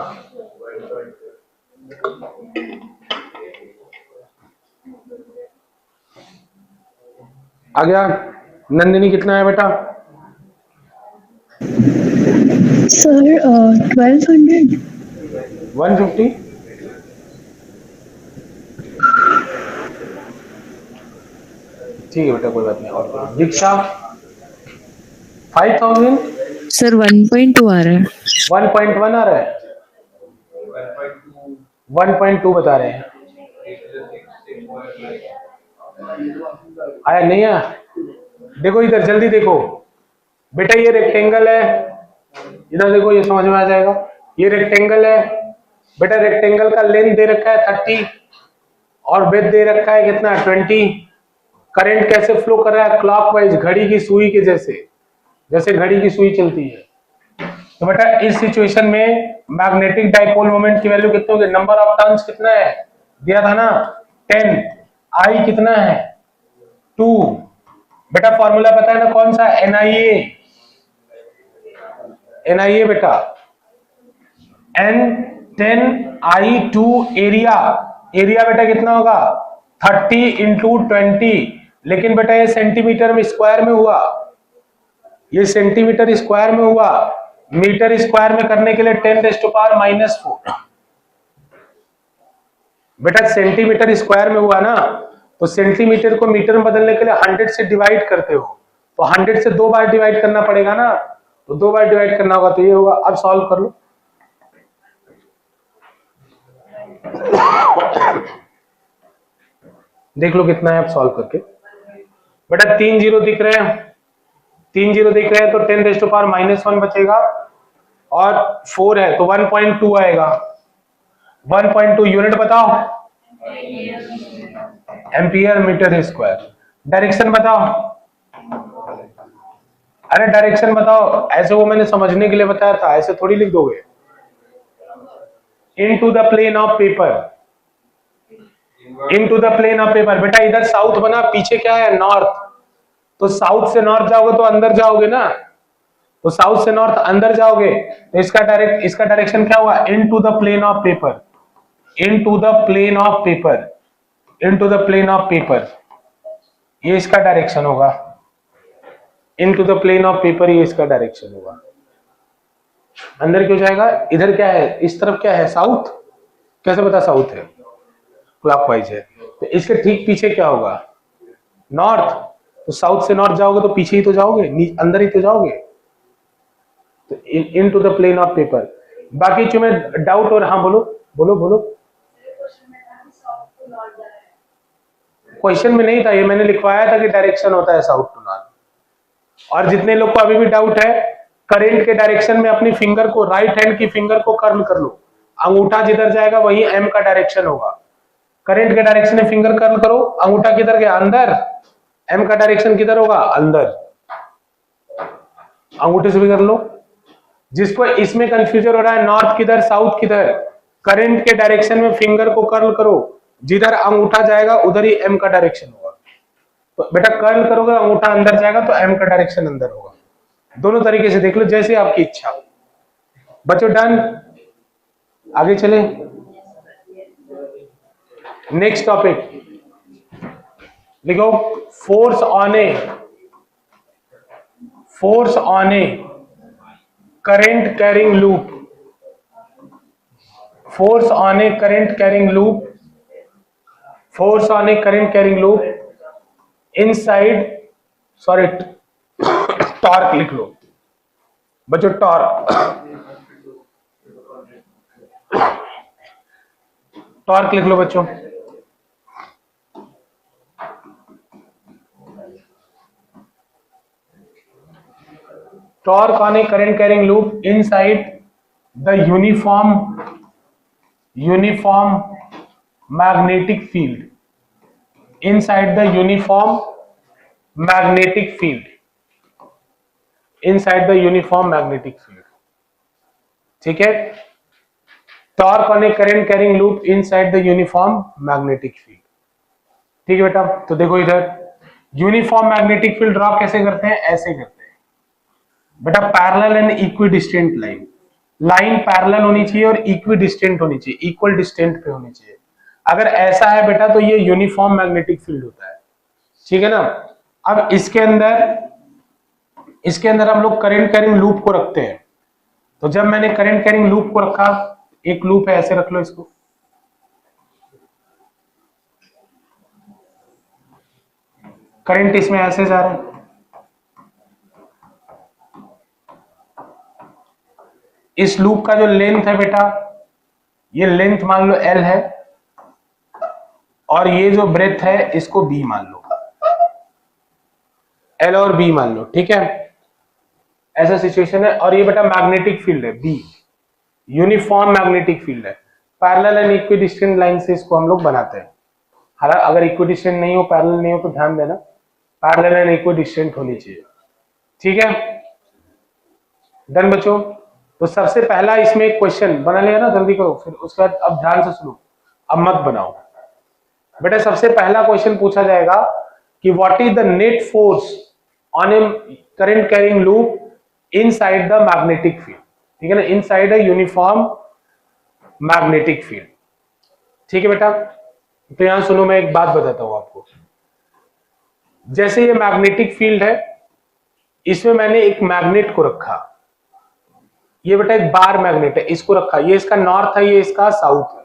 A: आ गया। नंदिनी कितना है बेटा?
B: सर 1200
A: 150। ठीक है बेटा, कोई बात नहीं। और दीक्षा 5000।
B: सर 1.2 आ रहा है।
A: 1.1 आ रहा है, 1.2 बता रहे हैं। आया नहीं आया? देखो इधर जल्दी देखो बेटा, ये रेक्टेंगल है, इधर देखो, ये समझ में आ जाएगा। ये रेक्टेंगल है बेटा, रेक्टेंगल का लेंथ दे रखा है 30 और ब्रेथ दे रखा है कितना, 20। करंट कैसे फ्लो कर रहा है, क्लॉकवाइज, घड़ी की सुई के जैसे, जैसे घड़ी की सुई चलती है। तो बेटा इस सिचुएशन में मैग्नेटिक डाइपोल मोमेंट की वैल्यू कितनी होगी, नंबर ऑफ टर्न्स कितना है दिया था ना 10, आई कितना है 2। बेटा फॉर्मूला पता है ना कौन सा, NIA बेटा, N10I2 एरिया। एरिया बेटा कितना होगा 30 इंटू 20, लेकिन बेटा ये सेंटीमीटर में स्क्वायर में हुआ, ये सेंटीमीटर स्क्वायर में हुआ, मीटर स्क्वायर में करने के लिए 10⁻⁻⁴। बेटा सेंटीमीटर स्क्वायर में हुआ ना, तो सेंटीमीटर को मीटर में बदलने के लिए 100 से डिवाइड करते हो, तो 100 से 2 बार डिवाइड करना पड़ेगा ना, तो 2 बार डिवाइड करना होगा, तो ये होगा। अब सॉल्व कर लो। देख लो कितना है, अब सॉल्व करके। बेटा 3 जीरो दिख रहे हैं, 3 जीरो दिख रहे हैं, तो 10⁻⁻1 बचेगा, और 4 है तो 1.2 आएगा। 1.2 यूनिट बताओ, एम्पियर मीटर स्क्वायर। डायरेक्शन बताओ, अरे डायरेक्शन बताओ, ऐसे वो मैंने समझने के लिए बताया था, ऐसे थोड़ी लिख दोगे। Into the plane of paper, into the plane of paper. बेटा इधर साउथ बना, पीछे क्या है नॉर्थ, तो साउथ से नॉर्थ जाओगे तो अंदर जाओगे ना, तो साउथ से नॉर्थ अंदर जाओगे तो इसका डायरेक्शन क्या होगा, into the plane of paper, into the plane of paper, into the plane of paper, ये इसका डायरेक्शन होगा, into the plane of paper, ये इसका डायरेक्शन होगा। अंदर क्यों जाएगा, इधर क्या है, इस तरफ क्या है, साउथ, कैसे पता साउथ है, क्लॉकवाइज है, तो इसके ठीक पीछे क्या होगा, नॉर्थ, तो साउथ से नॉर्थ जाओगे तो पीछे ही तो जाओगे, अंदर ही तो जाओगे, तो into the plane of paper. बाकी जो मैं डाउट और, हाँ बोलो बोलो बोलो। क्वेश्चन में नहीं था ये, मैंने लिखवाया था कि डायरेक्शन होता है साउथ टू नॉर्थ। और जितने लोग को अभी भी डाउट है, करंट के डायरेक्शन में अपनी फिंगर को, राइट हैंड की फिंगर को कर्ल कर लो, अंगूठा जिधर जाएगा वही एम का डायरेक्शन होगा। करंट के डायरेक्शन में फिंगर कर्ल करो, अंगूठा किधर गया, अंदर, एम का डायरेक्शन किधर होगा, अंदर, अंगूठे से भी कर लो। जिसको इसमें कंफ्यूजन हो रहा है नॉर्थ किधर साउथ किधर, करंट के डायरेक्शन में फिंगर को कर्ल करो, जिधर अंगूठा जाएगा उधर ही एम का डायरेक्शन होगा। तो बेटा कर्ल करोगे अंगूठा अंदर जाएगा तो एम का डायरेक्शन अंदर होगा। दोनों तरीके से देख लो, जैसे आपकी इच्छा। बच्चों डन, आगे चले। नेक्स्ट टॉपिक लिखो, force on A current carrying loop, force on A current carrying loop, force on A current carrying loop inside, sorry torque लिख लो बच्चों, टॉर्क, टॉर्क लिख लो बच्चों। Torque on A current carrying loop inside the uniform magnetic field, inside the uniform magnetic field, inside the uniform magnetic field. ठीक है, torque on A current carrying loop inside the uniform magnetic field. ठीक है बेटा, तो देखो इधर यूनिफॉर्म मैग्नेटिक फील्ड ड्रॉ कैसे करते हैं, ऐसे करते हैं बेटा, parallel and equidistant line, line parallel होनी चाहिए और इक्विडिस्टेंट होनी चाहिए, इक्वल डिस्टेंट पे होनी चाहिए। अगर ऐसा है बेटा तो ये यूनिफॉर्म मैग्नेटिक फील्ड होता है। ठीक है ना। अब इसके अंदर हम लोग करंट कैरिंग लूप को रखते हैं। तो जब मैंने करंट कैरिंग लूप को रखा, एक लूप है, ऐसे रख लो इसको, करंट इसमें ऐसे जा रहा है, इस लूप का जो लेंथ है बेटा, ये लेंथ मान लो L है, और ये जो ब्रेथ है इसको B मान लो, L और B मान लो। ठीक है, ऐसा सिचुएशन है। और ये बेटा मैग्नेटिक फील्ड है B, यूनिफॉर्म मैग्नेटिक फील्ड है। पैरेलल एंड इक्विडिस्टेंट लाइन से इसको हम लोग बनाते हैं। हालांकि अगर इक्विडिस्टेंट नहीं हो, पैरेलल नहीं हो, तो ध्यान देना पैरेलल एंड इक्विडिस्टेंट होनी चाहिए। ठीक है, डन बच्चों। तो सबसे पहला इसमें एक क्वेश्चन बना लिया ना, जल्दी करो, फिर उसके बाद अब ध्यान से सुनो, अब मत बनाओ बेटा। सबसे पहला क्वेश्चन पूछा जाएगा कि what is the net force on A current carrying loop inside the magnetic field. ठीक है ना, inside a uniform magnetic field. ठीक है बेटा, तो यहां सुनो, मैं एक बात बताता हूं आपको। जैसे ये मैग्नेटिक फील्ड है, इसमें मैंने एक मैग्नेट को रखा, ये बेटा एक बार मैग्नेट है, इसको रखा, ये इसका नॉर्थ है, ये इसका साउथ है,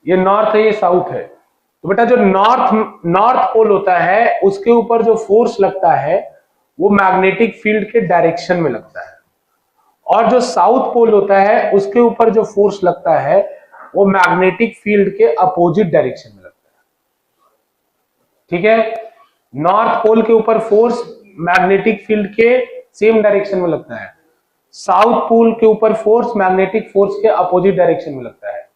A: ये नॉर्थ है, ये साउथ है। तो बेटा जो नॉर्थ पोल होता है, उसके ऊपर जो फोर्स लगता है वो मैग्नेटिक फील्ड के डायरेक्शन में लगता है, और जो साउथ पोल होता है उसके ऊपर जो फोर्स लगता है वो मैग्नेटिक फील्ड के अपोजिट डायरेक्शन में लगता है। ठीक है, नॉर्थ पोल के ऊपर फोर्स मैग्नेटिक फील्ड के सेम डायरेक्शन में लगता है, साउथ पोल के ऊपर फोर्स मैग्नेटिक फोर्स के अपोजिट डायरेक्शन में लगता है।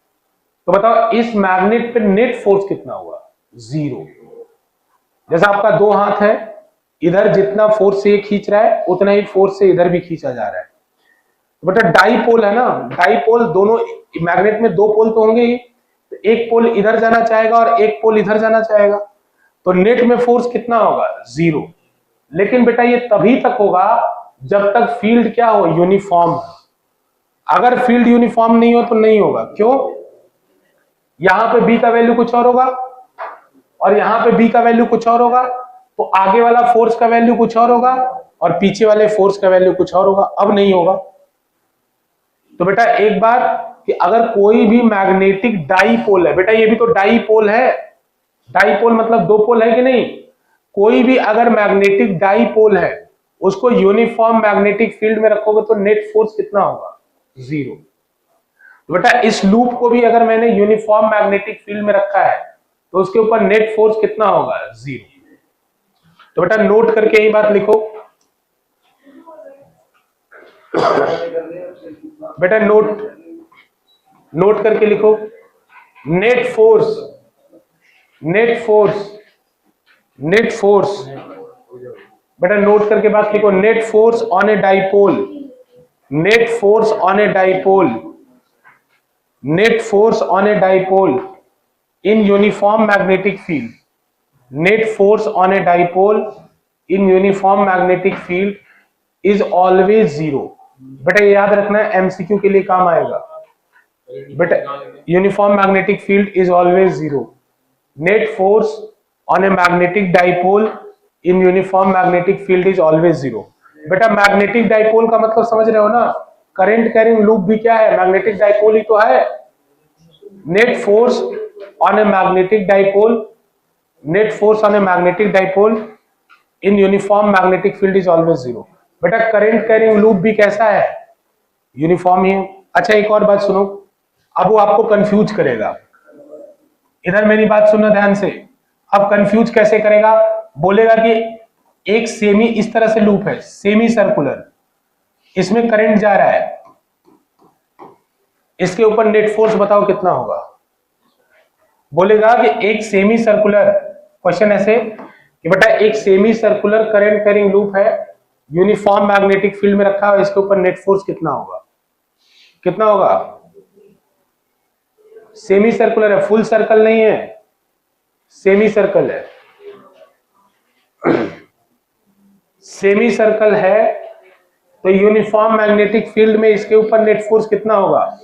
A: तो बताओ इस मैग्नेट पे नेट फोर्स कितना हुआ, 0। जैसा आपका दो हाथ है, इधर जितना फोर्स से ये खींच रहा है उतना ही फोर्स से इधर भी खींचा जा रहा है। तो बेटा डाईपोल है ना, डाईपोल, दोनों मैग्नेट में दो पोल तो होंगे ही, तो एक पोल इधर जाना चाहेगा और एक पोल इधर जाना चाहेगा। तो नेट में फोर्स कितना होगा, 0। लेकिन बेटा ये तभी तक होगा जब तक फील्ड क्या हो, यूनिफॉर्म। अगर फील्ड यूनिफॉर्म नहीं हो तो नहीं होगा। क्यों? यहां पे बी का वैल्यू कुछ और होगा और यहां पे बी का वैल्यू कुछ और होगा, तो आगे वाला फोर्स का वैल्यू कुछ और होगा और पीछे वाले फोर्स का वैल्यू कुछ और होगा। अब नहीं होगा। तो बेटा एक बात कि अगर कोई भी मैग्नेटिक डाईपोल है, बेटा ये भी तो डाईपोल है, डाईपोल मतलब दो पोल है कि नहीं, कोई भी अगर मैग्नेटिक डाईपोल है उसको यूनिफॉर्म मैग्नेटिक फील्ड में रखोगे तो नेट फोर्स कितना होगा, 0। तो बेटा इस लूप को भी अगर मैंने यूनिफॉर्म मैग्नेटिक फील्ड में रखा है तो उसके ऊपर नेट फोर्स कितना होगा, 0। तो बेटा नोट करके यही बात लिखो। बेटा नोट करके लिखो, नेट फोर्स बेटा नोट करके बात लिखो, net force on a dipole, net force on a dipole in uniform magnetic field, net force on a dipole in uniform magnetic field is always 0। बेटा ये याद रखना है, एमसीक्यू के लिए काम आएगा। बेटा uniform magnetic field is always 0। Net force on a magnetic dipole in uniform magnetic field is always 0। बेटा मैग्नेटिक डाइपोल का मतलब समझ रहे हो ना, करंट कैरिंग लूप भी क्या है, मैग्नेटिक डाइपोल ही तो है। Net force on a magnetic dipole in uniform magnetic field is always 0। बेटा करंट कैरिंग लूप भी कैसा है, यूनिफॉर्म ही है। अच्छा एक और बात सुनो, अब वो आपको कंफ्यूज करेगा, इधर मेरी बात सुनना ध्यान से। अब कंफ्यूज कैसे करेगा, बोलेगा कि एक सेमी इस तरह से लूप है, सेमी सर्कुलर, इसमें करंट जा रहा है, इसके ऊपर नेट फोर्स बताओ कितना होगा। बोलेगा कि एक सेमी सर्कुलर, क्वेश्चन ऐसे कि बेटा एक semi circular current carrying loop है, यूनिफॉर्म मैग्नेटिक फील्ड में रखा है, इसके ऊपर नेट फोर्स कितना होगा, कितना होगा। सेमी सर्कुलर है, फुल सर्कल नहीं है, सेमी सर्कल है। सेमी सर्कल है तो यूनिफॉर्म मैग्नेटिक फील्ड में इसके ऊपर नेट फोर्स कितना होगा,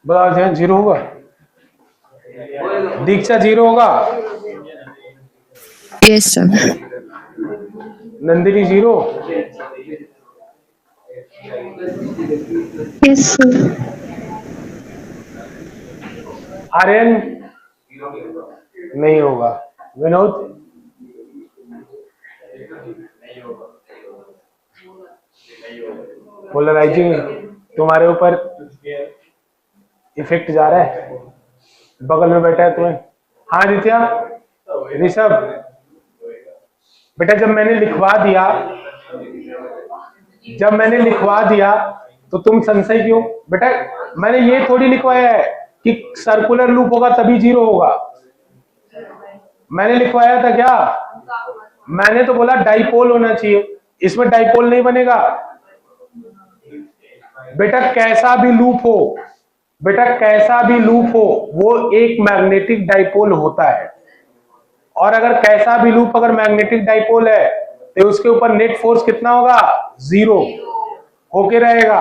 A: बताओ ध्यान, 0 होगा। दीक्षा 0 होगा,
B: Yes, sir.
A: Nandini 0,
B: Yes, sir.
A: Aryan नहीं होगा, विनोद पोलराइजिंग तुम्हारे ऊपर इफेक्ट जा रहा है, बगल में बैठा है तुम्हें। हाँ आदित्य, ऋषभ, बेटा जब मैंने लिखवा दिया तो तुम संशय क्यों, बेटा मैंने ये थोड़ी लिखवाया है कि सर्कुलर लूप होगा तभी 0 होगा। मैंने लिखवाया था क्या, मैंने तो बोला डाइपोल होना चाहिए, इसमें डाइपोल नहीं बनेगा। बेटा कैसा भी लूप हो, वो एक मैग्नेटिक डाइपोल होता है, और अगर कैसा भी लूप अगर मैग्नेटिक डाइपोल है तो उसके ऊपर नेट फोर्स कितना होगा, 0 होके रहेगा,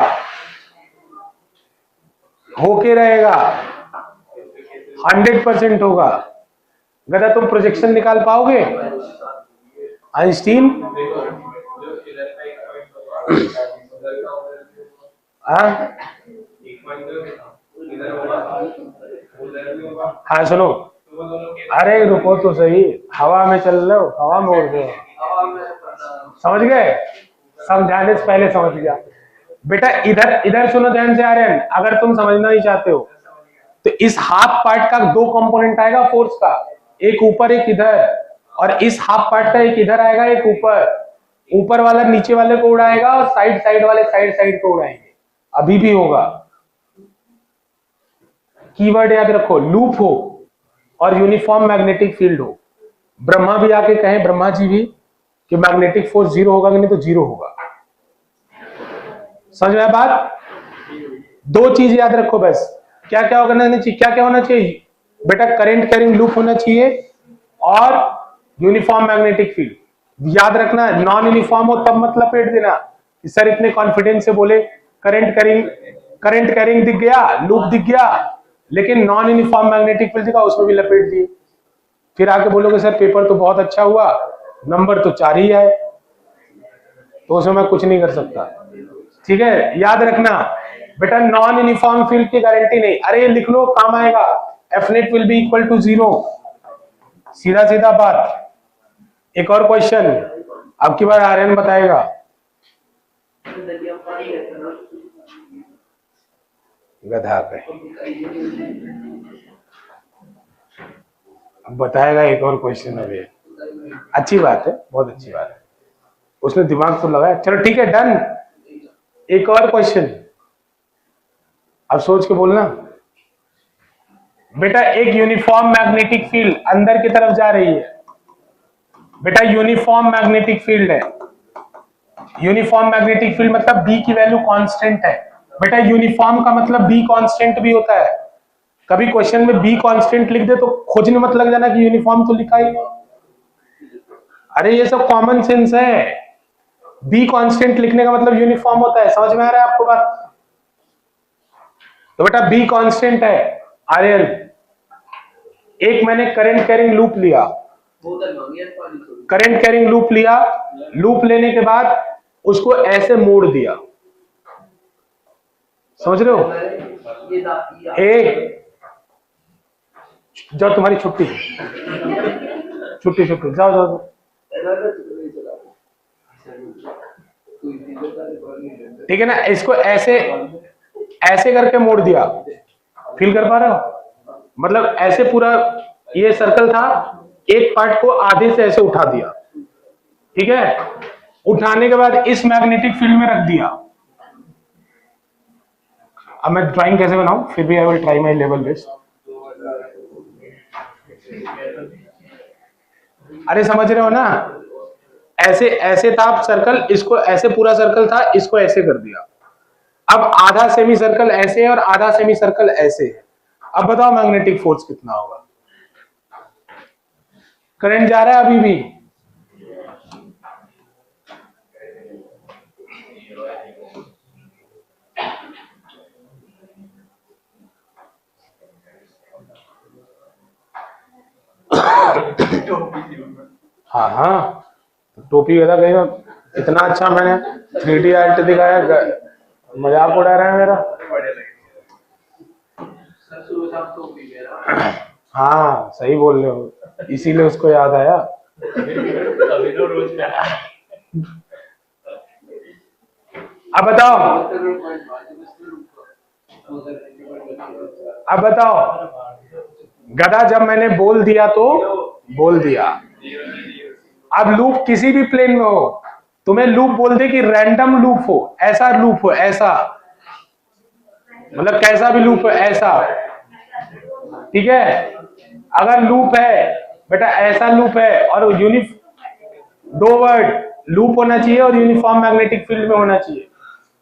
A: 100% होगा। गदा तुम प्रोजेक्शन निकाल पाओगे, आइंस्टीन? हाँ सुनो, अरे रुको तो सही, हवा में चल रहे हो, हवा में उड़ रहे हो, समझ गए, समझाने से पहले समझ गया। बेटा इधर सुनो ध्यान से आर्यन, अगर तुम समझना ही चाहते हो तो इस हाफ पार्ट का 2 कंपोनेंट आएगा फोर्स का, एक ऊपर एक इधर, और इस हाफ पार्ट का एक इधर आएगा एक ऊपर वाला नीचे वाले को उड़ाएगा और साइड वाले साइड को उड़ाएंगे, अभी भी होगा। कीवर्ड याद रखो, लूप हो और यूनिफॉर्म मैग्नेटिक फील्ड हो। ब्रह्मा भी आके कहें, ब्रह्मा जी भी, कि मैग्नेटिक फोर्स 0 होगा कि नहीं, तो 0 होगा। समझ में आया बात? दो चीज याद रखो बस, क्या क्या होना चाहिए, क्या क्या होना चाहिए बेटा? करंट कैरिंग लूप होना चाहिए और यूनिफॉर्म मैग्नेटिक फील्ड। याद रखना, नॉन यूनिफॉर्म हो तब मत लपेट देना कि सर इतने कॉन्फिडेंस से बोले करंट कैरिंग दिख गया, लूप दिख गया, लेकिन नॉन यूनिफॉर्म मैग्नेटिक फील्ड दिखा, उसमें भी लपेट दिए। फिर आके बोलोगे सर पेपर तो बहुत अच्छा हुआ, नंबर तो 4 ही आए, तो उसमें मैं कुछ नहीं कर सकता। ठीक है, याद रखना बेटा, नॉन यूनिफॉर्म फील्ड की गारंटी नहीं। अरे लिख लो, काम आएगा। F net will be equal to 0, सीधा सीधा बात। एक और क्वेश्चन, अब की बार आर्यन बताएगा। गधा पे बताएगा एक और क्वेश्चन अभी। अच्छी बात है, बहुत अच्छी बात है, उसने दिमाग तो लगाया। चलो ठीक है, डन। एक और क्वेश्चन, अब सोच के बोलना बेटा। एक यूनिफॉर्म मैग्नेटिक फील्ड अंदर की तरफ जा रही है बेटा, यूनिफॉर्म मैग्नेटिक फील्ड है। यूनिफॉर्म मैग्नेटिक फील्ड मतलब बी की वैल्यू कांस्टेंट है बेटा। यूनिफॉर्म का मतलब बी कांस्टेंट भी होता है। कभी क्वेश्चन में बी कांस्टेंट लिख दे तो खोजने मत लग जाना कि यूनिफॉर्म तो लिखा ही नहीं। अरे ये सब कॉमन सेंस है। बी कांस्टेंट लिखने का मतलब यूनिफॉर्म होता है। समझ में आ रहा है आपको बात? तो बेटा बी कांस्टेंट है। आर्यन, एक मैंने करंट कैरिंग लूप लिया, करंट कैरिंग लूप लिया, लूप लेने के बाद उसको ऐसे मोड़ दिया। समझ रहे हो? जाओ, तुम्हारी छुट्टी छुट्टी छुट्टी, जाओ जाओ जाओ। ठीक है ना, इसको ऐसे ऐसे करके मोड़ दिया। फील कर पा रहे हो? मतलब ऐसे पूरा ये सर्कल था, एक पार्ट को आधे से ऐसे उठा दिया। ठीक है, उठाने के बाद इस मैग्नेटिक फील्ड में रख दिया। अब मैं ड्राइंग कैसे बनाऊं, फिर भी I will try my level best. अरे समझ रहे हो ना? ऐसे ऐसे था सर्कल, इसको ऐसे पूरा सर्कल था, इसको ऐसे कर दिया। अब आधा सेमी सर्कल ऐसे है और आधा सेमी सर्कल ऐसे है। अब बताओ मैग्नेटिक फोर्स कितना होगा? करंट जा रहा है अभी भी। हाँ हाँ, टोपी वगैरह कहीं इतना अच्छा मैंने 3D आर्ट दिखाया, मजाक उड़ा रहे हैं मेरा। हाँ सही बोल रहे हो, इसीलिए उसको याद आया। अब बताओ, अब बताओ गधा, जब मैंने बोल दिया तो बोल दिया। अब लूप किसी भी प्लेन में हो, तुम्हें लूप बोल दे कि रैंडम लूप हो, ऐसा लूप हो, ऐसा मतलब कैसा भी लूप हो ऐसा। ठीक है, अगर लूप है बेटा, ऐसा लूप है और दो वर्ड लूप होना चाहिए और यूनिफॉर्म मैग्नेटिक फील्ड में होना चाहिए,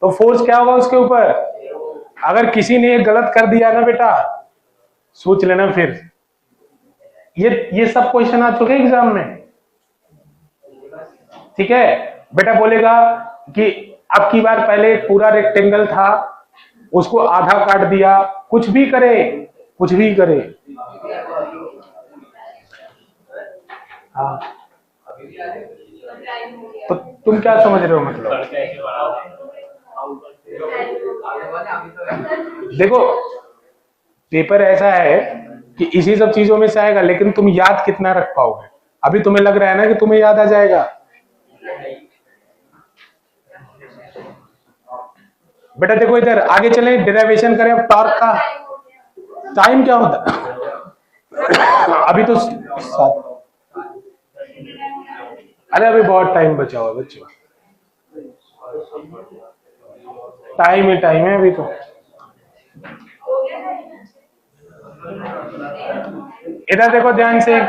A: तो फोर्स क्या होगा उसके ऊपर? अगर किसी ने ये गलत कर दिया ना बेटा, सोच लेना फिर। ये सब क्वेश्चन आ चुके हैं एग्जाम में। ठीक है, बेटा बोलेगा कि अब की बार पहले पूरा रेक्टेंगल था, उसको आधा काट दिया, कुछ भी करे, कुछ भी करे। हाँ, तो तुम क्या समझ रहे हो मतलब? देखो पेपर ऐसा है कि इसी सब चीजों में से आएगा, लेकिन तुम याद कितना रख पाओगे? अभी तुम्हें लग रहा है ना कि तुम्हें याद आ जाएगा। बेटा देखो इधर आगे चले, डेरिवेशन करें अब टॉर्क का। टाइम क्या होता है? अभी तो 7, अरे अभी बहुत टाइम बचा हुआ बच्चों, टाइम ही टाइम है अभी तो। इधर देखो ध्यान से,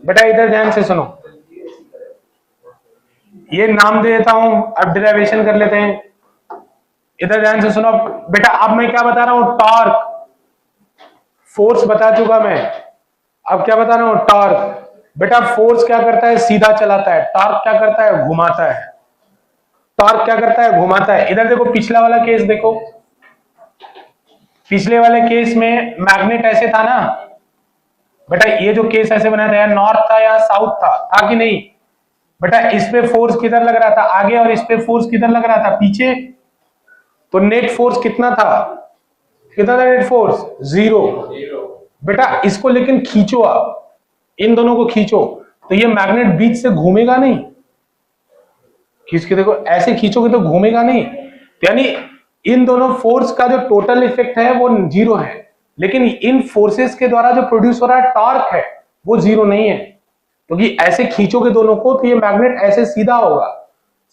A: बेटा इधर ध्यान से सुनो, ये नाम दे देता हूं, अब डेरिवेशन कर लेते हैं। इधर ध्यान से सुनो बेटा, अब मैं क्या बता रहा हूं, टॉर्क। फोर्स बता चुका मैं, अब क्या बता रहा हूं, टॉर्क। बेटा फोर्स क्या करता है, सीधा चलाता है, टॉर्क क्या करता है, घुमाता है। टॉर्क क्या करता है, घुमाता है। इधर देखो पिछला वाला केस देखो, पिछले वाले केस में मैग्नेट ऐसे था ना बेटा, ये जो केस ऐसे बना था, या नॉर्थ था या साउथ था कि नहीं बेटा, इस पे फोर्स किधर लग रहा था, आगे, और इस पे फोर्स किधर लग रहा था, पीछे। तो नेट फोर्स कितना था, कितना था नेट फोर्स, 0। बेटा इसको लेकिन खींचो आप, इन दोनों को खींचो, तो ये मैग्नेट बीच से घूमेगा नहीं। खींच के देखो, ऐसे खींचोगे तो घूमेगा नहीं। यानी इन दोनों फोर्स का जो टोटल इफेक्ट है वो 0 है, लेकिन इन फोर्सेस के द्वारा जो प्रोड्यूस हो रहा है टॉर्क है वो 0 नहीं है। क्योंकि ऐसे खींचोगे दोनों को तो ये मैग्नेट ऐसे सीधा होगा,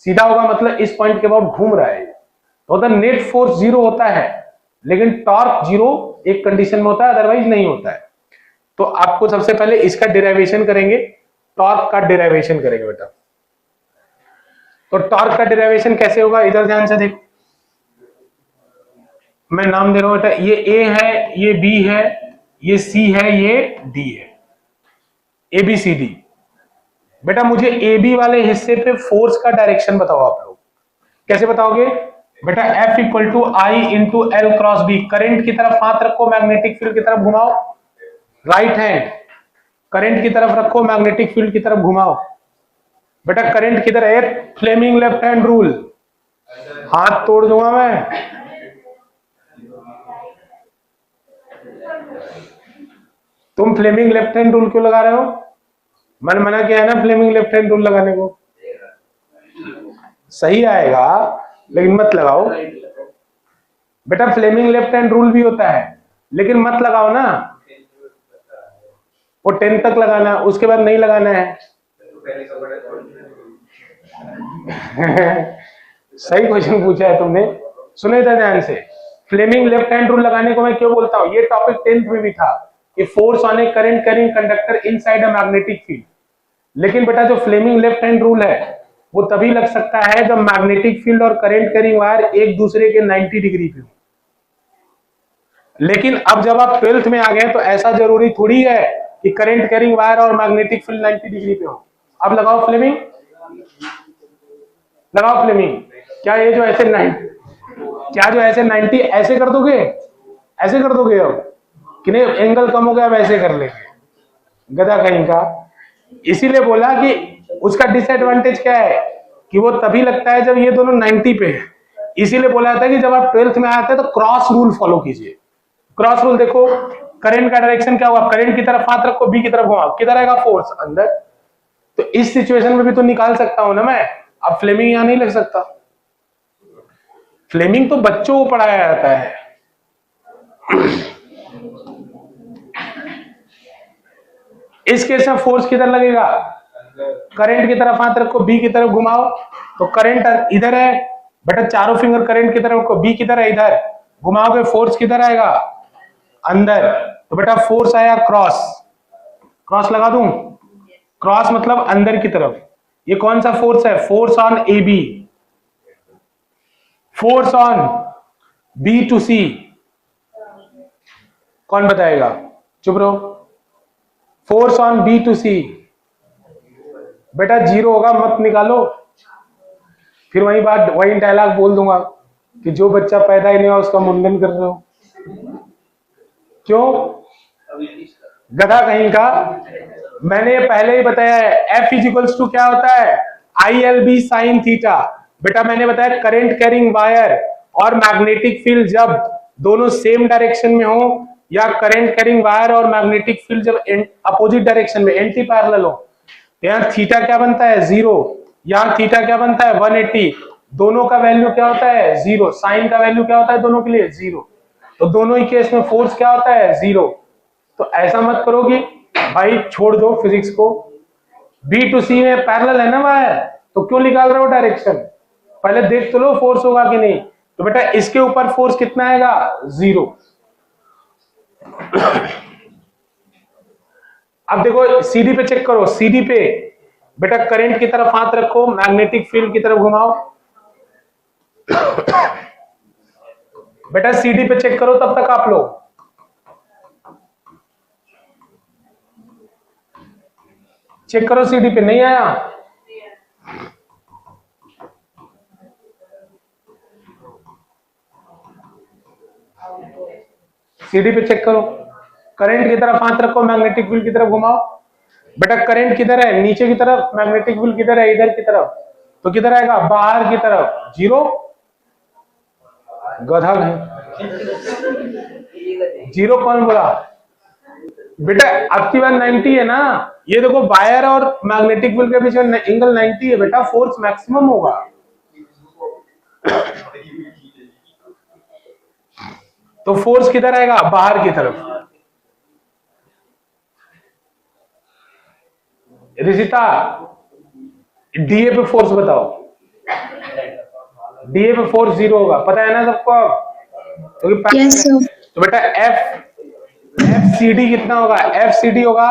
A: सीधा होगा मतलब इस पॉइंट के बाद घूम रहा है। तो द नेट फोर्स 0 होता है, लेकिन टॉर्क 0 एक कंडीशन में होता है, अदरवाइज नहीं होता है। तो आपको सबसे पहले इसका डेरिवेशन करेंगे, टॉर्क का डेरिवेशन करेंगे बेटा। तो टॉर्क का डेरिवेशन कैसे होगा, इधर ध्यान से देखो, मैं नाम दे रहा हूं बेटा, ये ए है, ये बी है, ये सी है, ये डी है, ए बी सी डी। बेटा मुझे ए बी वाले हिस्से पे फोर्स का डायरेक्शन बताओ आप लोग, कैसे बताओगे बेटा, F equal to I into L cross B. Current की तरफ हाथ रखो, मैग्नेटिक फील्ड की तरफ घुमाओ, राइट हैंड करंट की तरफ रखो, मैग्नेटिक फील्ड की तरफ घुमाओ। बेटा करंट किधर है, फ्लेमिंग लेफ्ट हैंड रूल, हाथ तोड़ दूंगा मैं। तुम फ्लेमिंग लेफ्ट हैंड रूल क्यों लगा रहे हो, मैंने मना किया है ना फ्लेमिंग लेफ्ट हैंड रूल लगाने को। सही आएगा लेकिन मत लगाओ बेटा, फ्लेमिंग लेफ्ट हैंड रूल भी होता है लेकिन मत लगाओ ना, वो 10 तक लगाना है, उसके बाद नहीं लगाना है। सही क्वेश्चन पूछा है तुमने, सुने था ध्यान से। फ्लेमिंग लेफ्ट हैंड रूल लगाने को मैं क्यों बोलता हूं, ये टॉपिक 10th में भी था कि force on A current carrying conductor inside a magnetic field. लेकिन बेटा जो फ्लेमिंग लेफ्ट हैंड रूल है वो तभी लग सकता है जब मैग्नेटिक फील्ड और करंट कैरिंग वायर एक दूसरे के 90 डिग्री पे हो। लेकिन अब जब आप 12th में आ गए तो ऐसा जरूरी थोड़ी है कि करंट कैरिंग वायर और मैग्नेटिक फील्ड 90 डिग्री पे हो। अब लगाओ फ्लेमिंग, लगाओ फ्लेमिंग। क्या ये जो ऐसे 90, क्या जो ऐसे 90 ऐसे कर दोगे, ऐसे कर दोगे अब कि नहीं, एंगल कम हो गया, वैसे कर लेंगे, गधा कहीं का। इसीलिए बोला कि उसका डिसएडवांटेज क्या है कि वो तभी लगता है जब ये दोनों 90 पे है। इसीलिए बोला जाता है कि जब आप 12th में आते हैं तो क्रॉस रूल फॉलो कीजिए। क्रॉस रूल देखो, करंट का डायरेक्शन क्या हुआ, करंट की तरफ हाथ रखो, बी की तरफ घुमाओ, किधर आएगा फोर्स, अंदर। तो इस सिचुएशन में भी तो निकाल सकता हूं ना मैं, अब फ्लेमिंग यहां नहीं लग सकता। फ्लेमिंग तो बच्चों को पढ़ाया जाता है। इस केस में फोर्स किधर लगेगा, करंट की तरफ हाथ रखो, बी की तरफ घुमाओ, तो करंट इधर है बेटा, चारों फिंगर करंट की तरफ रखो, बी किधर है, इधर घुमाओगे, फोर्स किधर आएगा, अंदर। तो बेटा फोर्स आया क्रॉस, क्रॉस लगा दूं, क्रॉस मतलब अंदर की तरफ। ये कौन सा फोर्स है, force on A B, force on B to C. कौन बताएगा, चुप रहो। Force on B to C बेटा 0 होगा, मत निकालो, फिर वही बात, वही डायलॉग बोल दूंगा कि जो बच्चा पैदा ही नहीं हुआ उसका मुंडन कर रहे हो। क्यों, गधा कहीं का। मैंने पहले ही बताया है, F इक्वल्स टू क्या होता है, ILB sin थीटा। बेटा मैंने बताया करंट कैरिंग वायर और मैग्नेटिक फील्ड जब दोनों सेम डायरेक्शन में हो, या करंट कैरिंग वायर और मैग्नेटिक फील्ड जब अपोजिट डायरेक्शन में एंटी पैरेलल हो, तो यहाँ थीटा क्या बनता है, 0, यहाँ थीटा क्या बनता है, 180। दोनों का वैल्यू क्या होता है, 0। साइन का वैल्यू क्या होता है दोनों के लिए, 0। तो दोनों ही केस में फोर्स क्या होता है, 0। तो ऐसा मत करो कि भाई छोड़ दो फिजिक्स को, बी टू सी में पैरेलल है ना वायर, तो क्यों निकाल रहे हो डायरेक्शन, पहले देख तो लो फोर्स होगा कि नहीं। तो बेटा इसके ऊपर फोर्स कितना आएगा, 0। अब देखो सीडी पे चेक करो, सीडी पे बेटा करंट की तरफ हाथ रखो, मैग्नेटिक फील्ड की तरफ घुमाओ। बेटा सीडी पे चेक करो तब तक आप लोग। चेक करो सीडी पे, नहीं आया? सीडी पे चेक करो, करंट की तरफ हाथ रखो, मैग्नेटिक फील्ड की तरफ घुमाओ। बेटा करंट किधर है? नीचे की तरफ। मैग्नेटिक फील्ड किधर है? इधर की तरफ। तो किधर आएगा? बाहर की तरफ। जीरो। गधा है, जीरो कौन बोला? बेटा अब की बार 90 है ना। ये देखो वायर और मैग्नेटिक फील्ड के बीच में एंगल 90 है बेटा, फोर्स मैक्सिमम होगा। तो फोर्स किधर आएगा? बाहर की तरफ। रिशिता डीए पे फोर्स बताओ। डीए पे फोर्स 0 होगा, पता है ना सबको? क्योंकि
B: Yes, sir.
A: तो बेटा एफ सी डी कितना होगा? एफ सी डी होगा,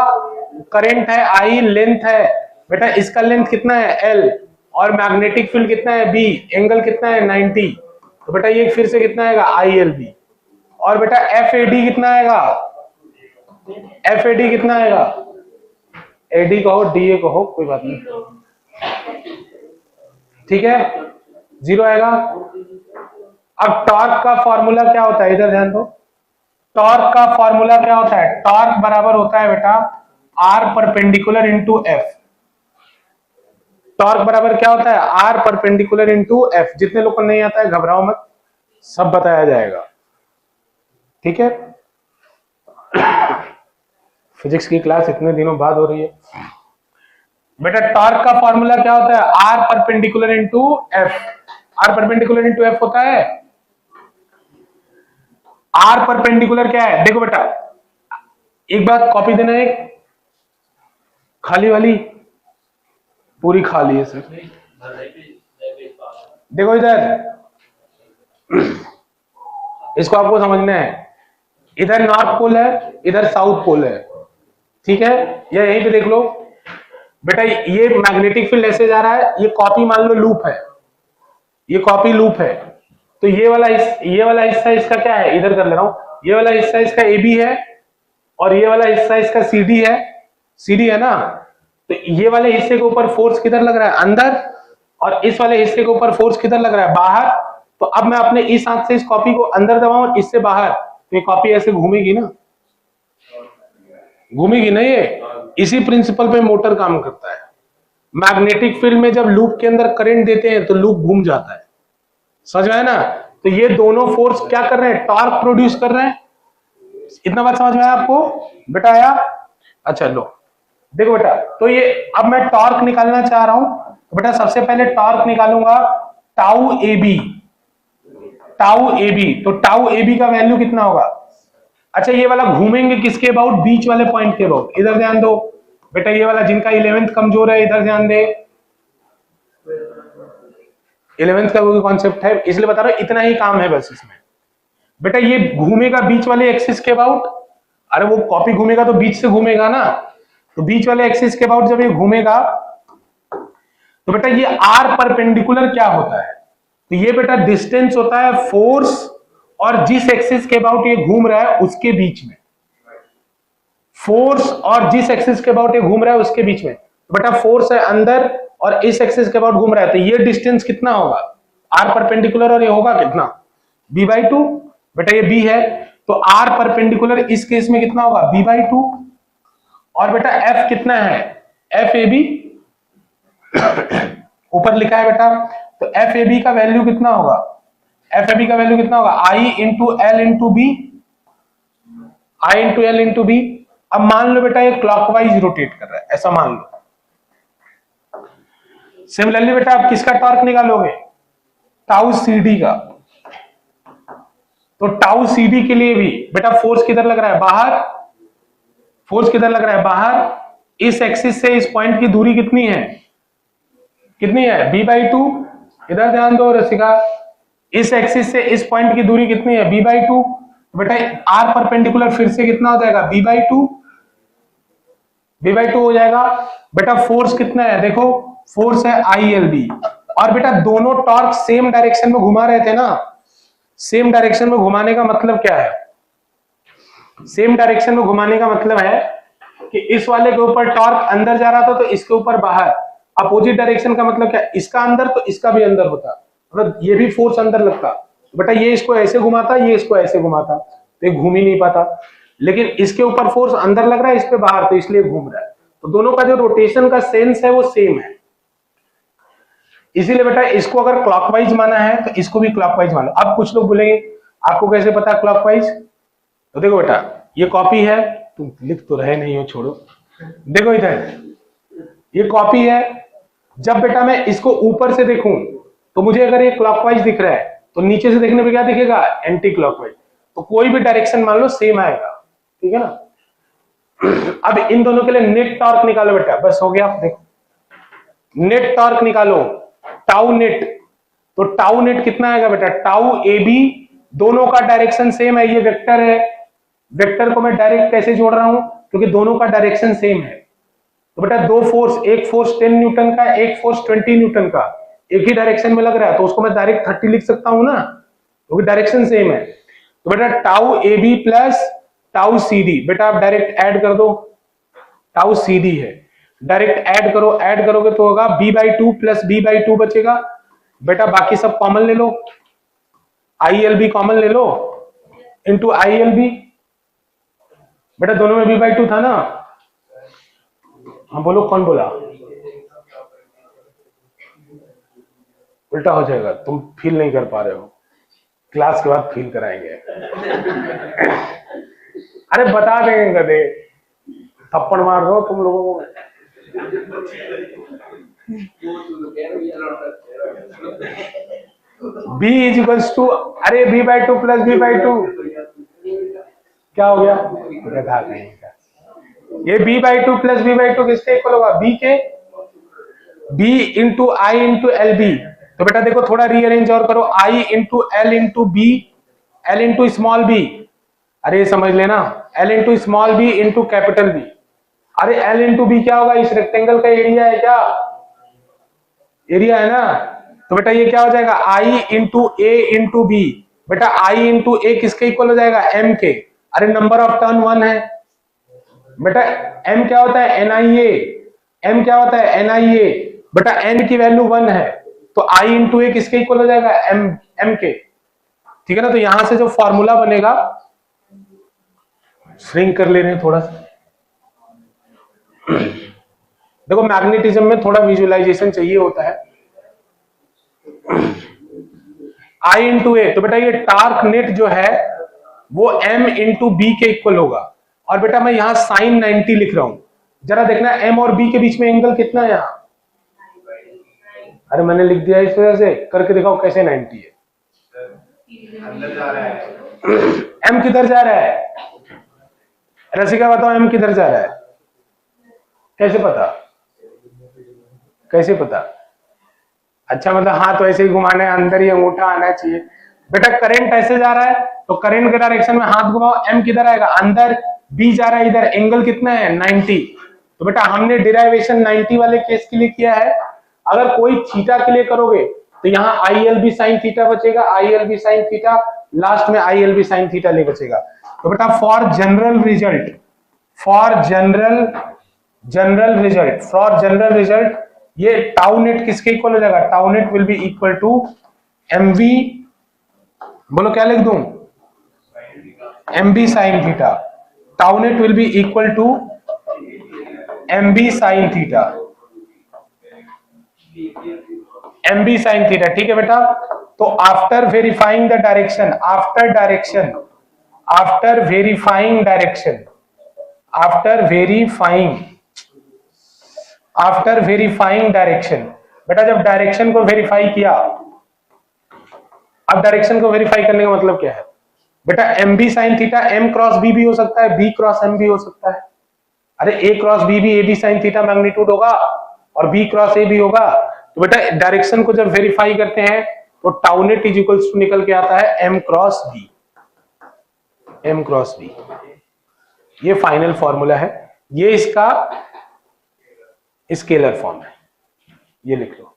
A: करंट है आई, लेंथ है बेटा, इसका लेंथ कितना है? एल, और मैग्नेटिक फील्ड कितना है? बी, एंगल कितना है? 90। तो बेटा ये फिर से कितना आएगा? I L B. और बेटा एफ ए डी कितना आएगा? एफ ए डी कितना आएगा? एडी कहो, डीए कहो, कोई बात नहीं, ठीक है, 0 आएगा। अब टॉर्क का फॉर्मूला क्या होता है? इधर ध्यान दो। टॉर्क का फॉर्मूला क्या होता है? टॉर्क बराबर होता है बेटा R perpendicular into F. Torque बराबर क्या होता है? R perpendicular into F. जितने लोग को नहीं आता है घबराओ मत, सब बताया जाएगा, ठीक है। फिजिक्स की क्लास इतने दिनों बाद हो रही है बेटा। टॉर्क का फॉर्मूला क्या होता है? R perpendicular into F. R perpendicular into F होता है। आर परपेंडिकुलर क्या है? देखो बेटा, एक बात कॉपी देना, एक खाली वाली, पूरी खाली है सर। देखो इधर, इसको आपको समझना है। इधर नॉर्थ पोल है, इधर साउथ पोल है, ठीक है। या यहीं पे देख लो बेटा, ये मैग्नेटिक फील्ड ऐसे जा रहा है, ये कॉपी मान लो लूप है, ये कॉपी लूप है। तो ये वाला हिस्सा इसका क्या है? इधर कर ले रहा हूं। ये वाला हिस्सा इसका ए बी है, और ये वाला हिस्सा इसका सी डी है, सी डी है ना। तो ये वाले हिस्से के ऊपर फोर्स किधर लग रहा है? अंदर। और इस वाले हिस्से के ऊपर फोर्स किधर लग रहा है? बाहर। तो अब मैं अपने इस हाथ से इस कॉपी को अंदर दबाऊं और इससे बाहर, तो ये कॉपी ऐसे घूमेगी ना, घूमेगी ना। ये इसी प्रिंसिपल पे मोटर काम करता है। मैग्नेटिक फील्ड में जब लूप के अंदर करंट देते हैं तो लूप घूम जाता है, समझ में आया ना। तो ये दोनों फोर्स क्या कर रहे हैं? टॉर्क प्रोड्यूस कर रहे हैं। इतना बात समझ में आया आपको बेटा? आया? अच्छा लो देखो बेटा, तो ये अब मैं टॉर्क निकालना चाह रहा हूं। तो बेटा सबसे पहले टॉर्क निकालूंगा tau A B. Tau A B, तो टाउ ए बी का वैल्यू कितना होगा? अच्छा ये वाला घूमेंगे किसके अबाउट? बीच वाले पॉइंट के अबाउट। इधर ध्यान दो बेटा, ये वाला जिनका 11th कमजोर है इधर ध्यान दे। 11th का वो कॉन्सेप्ट है, इसलिए बता रहा हूं, इतना ही काम है बस इसमें। बेटा ये घूमेगा बीच वाले एक्सिस के अबाउट। अरे वो कॉपी घूमेगा तो बीच से घूमेगा ना, तो बीच वाले एक्सिस के अबाउट जब ये घूमेगा तो बेटा ये आर परपेंडिकुलर क्या होता है? तो ये बेटा डिस्टेंस होता है फोर्स और जिस एक्सिस के अबाउट ये घूम रहा है उसके बीच में। फोर्स और जिस एक्सिस के अबाउट ये घूम रहा है उसके बीच में। तो बेटा फोर्स है अंदर और इस एक्सिस के अबाउट घूम रहा है, तो ये डिस्टेंस कितना होगा? आर परपेंडिकुलर, और ये होगा कितना? b/2। बेटा ये b है, तो आर परपेंडिकुलर इस केस में कितना होगा? b/2। और बेटा f कितना है? एफ ए बी ऊपर लिखा है बेटा, तो एफ ए बी का वैल्यू कितना होगा? एफ ए बी का वैल्यू कितना होगा? आई इंटू एल इंटू बी, आई इंटू एल इंटू बी। अब मान लो बेटा ये क्लॉकवाइज रोटेट कर रहा है, ऐसा मान लो। सिमिलरली बेटा आप किसका टॉर्क निकालोगे? टाउ सी डी का। तो टाउ सी डी के लिए भी बेटा फोर्स किधर लग रहा है? बाहर। फोर्स किधर लग रहा है? बाहर। इस एक्सिस से इस पॉइंट की दूरी कितनी है? कितनी है? b/2। इधर ध्यान दो रसिका, इस एक्सिस से इस पॉइंट की दूरी कितनी है? b/2। बेटा आर परपेंडिकुलर फिर से कितना हो जाएगा? b/2। V/2 हो जाएगा। बेटा फोर्स कितना है, देखो फोर्स है ILB, और बेटा दोनों टॉर्क सेम डायरेक्शन में घुमा रहे थे ना। सेम डायरेक्शन में घुमाने का मतलब क्या है, सेम डायरेक्शन में घुमाने का मतलब है कि इस वाले के ऊपर टॉर्क अंदर जा रहा था तो इसके ऊपर बाहर। अपोजिट डायरेक्शन का मतलब क्या, इसका अंदर तो इसका भी अंदर होता, मतलब ये भी फोर्स अंदर लगता। बेटा ये इसको ऐसे घुमाता, ये इसको ऐसे घुमाता, तो ये घूम ही नहीं पाता। लेकिन इसके ऊपर फोर्स अंदर लग रहा है, इस पे बाहर, तो इसलिए घूम रहा है। तो दोनों का जो रोटेशन का सेंस है वो सेम है। इसीलिए बेटा इसको अगर क्लॉकवाइज माना है तो इसको भी क्लॉकवाइज मानो। अब कुछ लोग बोलेंगे आपको कैसे पता क्लॉकवाइज, तो देखो बेटा ये कॉपी है, तुम लिख तो रहे नहीं हो, छोड़ो। देखो इधर ये कॉपी है, जब बेटा मैं इसको ऊपर से देखूं तो मुझे अगर ये क्लॉकवाइज दिख रहा है तो नीचे से देखने पे क्या दिखेगा, एंटी क्लॉकवाइज। तो कोई भी डायरेक्शन मान लो सेम आएगा, ठीक है ना। अब इन दोनों के लिए नेट टॉर्क निकालो बेटा, बस हो गया। देखो नेट टॉर्क निकालो, टाउ नेट। तो टाउ नेट कितना आएगा बेटा, टाउ AB, दोनों का डायरेक्शन सेम है, ये वेक्टर है। वेक्टर को मैं डायरेक्ट कैसे जोड़ रहा हूं, क्योंकि दोनों का डायरेक्शन सेम है। तो बेटा दो फोर्स, एक फोर्स 10 न्यूटन का, एक फोर्स 20 न्यूटन का, एक ही डायरेक्शन में लग रहा है, तो उसको मैं डायरेक्ट 30 लिख सकता हूं ना, क्योंकि डायरेक्शन सेम है। तो बेटा tau AB plus tau CD, बेटा आप डायरेक्ट ऐड कर दो, टाउ CD है, डायरेक्ट ऐड करो, ऐड करोगे तो होगा B/2 प्लस B/2 बचेगा। बेटा बाकी सब कॉमन ले लो, ILB कॉमन ले लो, इंटू ILB। बेटा दोनों में B/2 था ना, हाँ बोलो कौन बोला, उल्टा हो जाएगा, तुम फील नहीं कर पा रहे हो, क्लास के बाद फील कराएंगे। अरे बता देंगे गधे, थप्पड़ मार दो तुम लोगों को। B इज इक्वल्स टू, अरे B/2 प्लस B/2 क्या हो गया, गधा कहीं का। ये B/2 प्लस B/2 किसके इक्वल होगा, B के, B into I into LB। तो बेटा देखो थोड़ा रीअरेंज और करो, I into L into B, L into small b, अरे समझ लेना, L into small b into capital B। अरे L इंटू B क्या होगा, इस रेक्टेंगल का एरिया है क्या, एरिया है ना। तो बेटा ये क्या हो जाएगा, I into A into B। बेटा I इंटू A किसके इक्वल हो जाएगा, M के। अरे नंबर ऑफ टर्न 1 है बेटा, M क्या होता है, NIA, M क्या होता है, NIA। बेटा N की वैल्यू 1 है, तो I इंटू A किसके इक्वल हो जाएगा, M के, ठीक है ना। तो यहां से जो फॉर्मूला बनेगा, श्रिंक कर ले रहे हैं थोड़ा सा। देखो मैग्नेटिज्म में थोड़ा विजुअलाइजेशन चाहिए होता है। I इंटू A, तो बेटा ये टार्क नेट जो है वो M इंटू B के इक्वल होगा। और बेटा मैं यहां साइन 90 लिख रहा हूं, जरा देखना M और B के बीच में एंगल कितना है यहाँ। अरे मैंने लिख दिया इस वजह से, करके दिखाओ कैसे 90 है। अंदर जा रहा है। M किधर जा रहा है, रसिका बताओ M किधर जा रहा है, कैसे पता, कैसे पता। अच्छा मतलब हाँ, तो ऐसे ही घुमाना है, अंदर ही अंगूठा आना चाहिए। बेटा करंट ऐसे जा रहा है तो करंट के डायरेक्शन में हाथ घुमाओ, M किधर आएगा, अंदर, B जा रहा है इधर, एंगल कितना है 90। तो बेटा हमने डिराइवेशन 90 वाले केस के लिए किया है। अगर कोई थीटा के लिए करोगे तो यहाँ ILB साइन थीटा बचेगा, ILB साइन थीटा, लास्ट में ILB साइन थीटा ले बचेगा। तो बेटा for general result, for general result ये टाउ नेट किसके इक्वल हो जाएगा, tau net will be equal to MV, बोलो क्या लिख दूं, MB sine theta. Tau net will be equal to MB sine theta, MB sine theta, ठीक है बेटा। तो after verifying the direction, after verifying direction, after verifying direction, बेटा जब डायरेक्शन को वेरीफाई किया, अब डायरेक्शन को वेरीफाई करने का मतलब क्या है बेटा, MB sine theta M cross B भी हो सकता है, B क्रॉस M भी हो सकता है। अरे A क्रॉस B भी AB साइन थीटा मैग्नीट्यूड होगा और B क्रॉस A भी होगा। तो बेटा डायरेक्शन को जब वेरीफाई करते हैं तो tau net is equals to निकल के आता है M क्रॉस B। ये फाइनल फॉर्मूला है, ये इसका स्केलर फॉर्म है, ये लिख लो।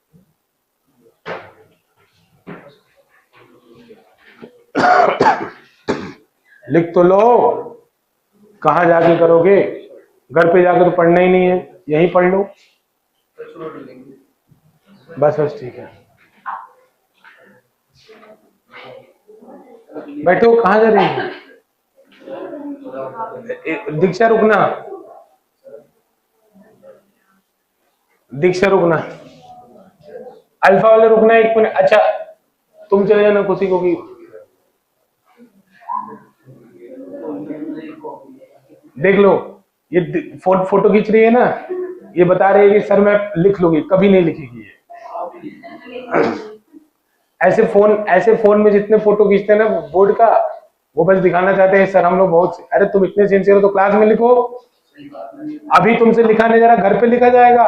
A: लिख तो लो, कहां जाके करोगे, घर पे जाके तो पढ़ना ही नहीं है, यहीं पढ़ लो। बस बस ठीक है, बैठो, कहां जा रही है दीक्षा, रुकना, दीक्षा रुकना, अल्फा वाले रुकना 1 मिनट। अच्छा तुम चले जाना खुशी को भी देख लो। ये फोटो खींच रही है ना, ये बता रही है कि सर मैं लिख लूंगी, कभी नहीं लिखेगी ये। ऐसे फोन में जितने फोटो खींचते हैं ना बोर्ड का, वो बस दिखाना चाहते हैं सर हम लोग बहुत, अरे तुम इतने सिंसियर हो तो क्लास में लिखो। अभी तुमसे लिखा नहीं जा रहा, घर पे लिखा जाएगा।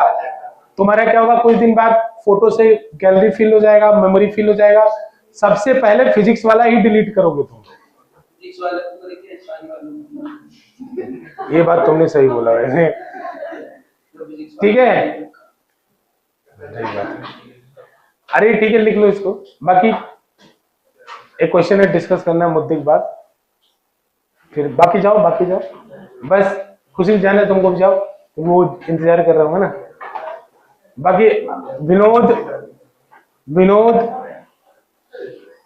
A: तुम्हारा क्या होगा, कुछ दिन बाद फोटो से गैलरी फिल हो जाएगा, मेमोरी फिल हो जाएगा। सबसे पहले फिजिक्स वाला ही डिलीट करोगे तुम। ये बात तुमने सही बोला वैसे, ठीक है, सही बात है। अरे ठीक है, लिख लो इसको। बाकी एक क्वेश्चन है, डिस्कस करना मुद्दे के बाद, फिर बाकी जाओ, बाकी जाओ, बस खुशी जाना है तुमको भी जाओ, तुम वो इंतजार कर रहा हूँ ना। बाकी विनोद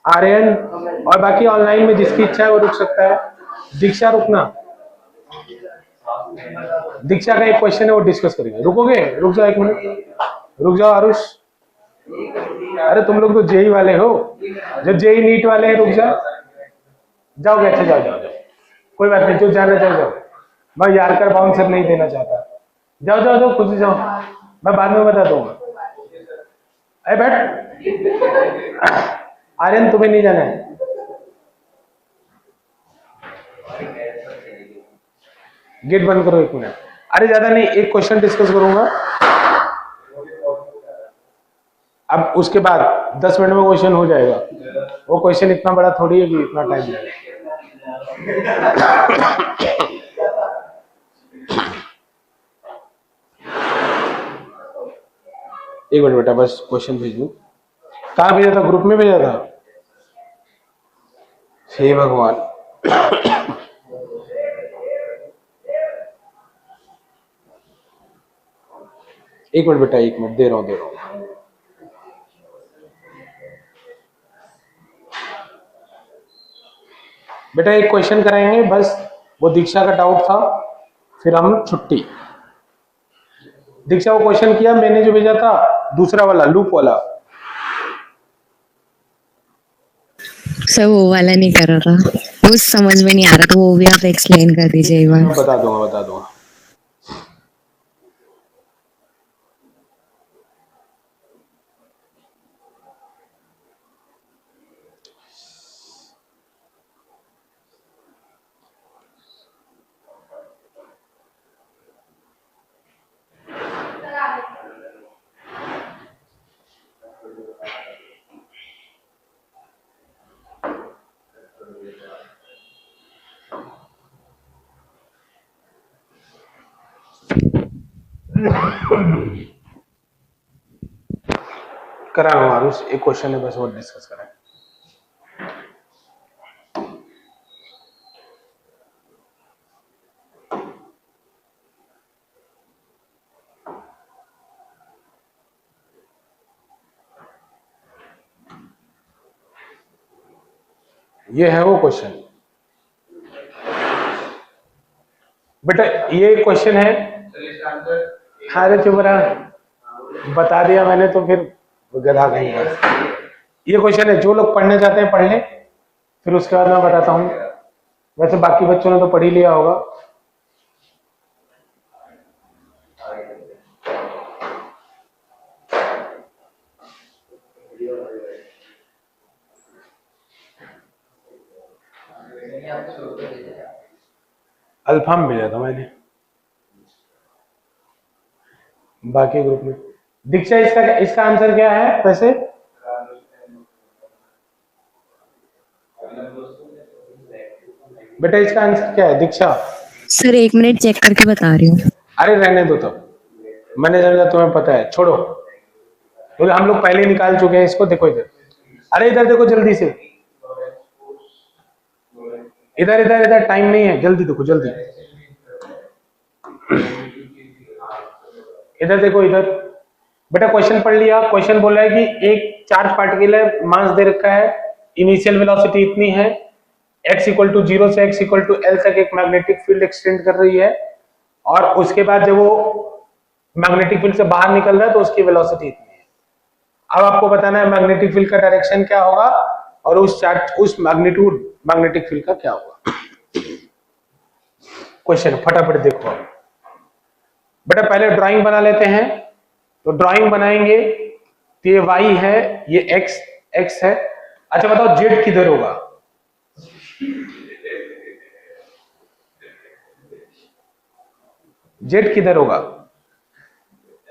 A: आर्यन और बाकी ऑनलाइन में जिसकी इच्छा है वो रुक सकता है। दीक्षा रुकना, दीक्षा का एक क्वेश्चन है वो डिस्कस करेंगे। रुकोगे, रुक जाओ 1 मिनट, रुक जाओ आरुष। अरे तुम लोग तो जेई वाले हो, जो जेई नीट वाले हैं रुक जाओ, जाओगे, अच्छा जाओ जाओ जाओ, कोई बात नहीं, जो जाना चाहे जाओ, मैं यारकर बाउंसर नहीं देना चाहता। जाओ जाओ जाओ, खुद से जाओ, मैं बाद में बता दूंगा। अरे बैठ, आर्यन तुम्हें नहीं जाना है, गेट बंद करो 1 मिनट। अरे ज्यादा नहीं, एक क्वेश्चन डिस्कस करूंगा, अब उसके बाद 10 मिनट में क्वेश्चन हो जाएगा। वो क्वेश्चन इतना बड़ा थोड़ी है कि इतना टाइम लगेगा। एक मिनट बेटा, बस क्वेश्चन भेज दू। कहाँ भेजा था, ग्रुप में भेजा था? हे भगवान, एक मिनट बेटा, 1 मिनट दे रहा हूं। बेटा एक क्वेश्चन कराएंगे बस, वो दीक्षा का डाउट था, फिर हम छुट्टी। दीक्षा वो क्वेश्चन किया मैंने जो भेजा था, दूसरा वाला लूप वाला।
B: सर वो वाला नहीं कर रहा था, वो समझ में नहीं आ रहा, तो वो भी आप एक्सप्लेन कर दीजिए एक बार।
A: बता दूंगा। करा हूँ आरुष, एक क्वेश्चन है बस वो डिस्कस करें। ये है वो क्वेश्चन बेटा, ये क्वेश्चन है। अरे चुप रहा, बता दिया मैंने तो फिर गधा कहीं बस। ये क्वेश्चन है, जो लोग पढ़ने जाते हैं पढ़ लें, फिर उसके बाद मैं बताता हूँ। वैसे बाकी बच्चों ने तो पढ़ ही लिया होगा। अल्फा में भेजा था मैंने, बाकी ग्रुप में। दीक्षा इसका आंसर क्या है वैसे? बेटा इसका आंसर क्या है दीक्षा?
B: सर 1 मिनट चेक करके बता रही हूँ।
A: अरे रहने दो तब, मैंने समझा तुम्हें पता है, छोड़ो, क्योंकि हम लोग पहले निकाल चुके हैं इसको। देखो इधर, अरे इधर देखो जल्दी से, इधर इधर इधर, टाइम नहीं है, जल्दी देखो जल्दी, इधर देखो इधर। बेटा क्वेश्चन पढ़ लिया। क्वेश्चन बोल रहा है कि एक चार्ज पार्टिकल है, मास दे रखा है, इनिशियल वेलोसिटी इतनी है, x इक्वल टू 0 से x इक्वल टू l तक एक मैग्नेटिक फील्ड एक्सटेंड कर रही है, और उसके बाद जब वो मैग्नेटिक फील्ड से बाहर निकल रहा है तो उसकी वेलोसिटी इतनी है। अब आपको बताना है मैग्नेटिक फील्ड का डायरेक्शन क्या होगा और उस मैग्नीट्यूड मैग्नेटिक फील्ड का क्या होगा। क्वेश्चन फटाफट देखो। बेटा पहले ड्राइंग बना लेते हैं। तो ड्राइंग बनाएंगे तो ये y है, ये x है। अच्छा बताओ z किधर होगा? z किधर होगा?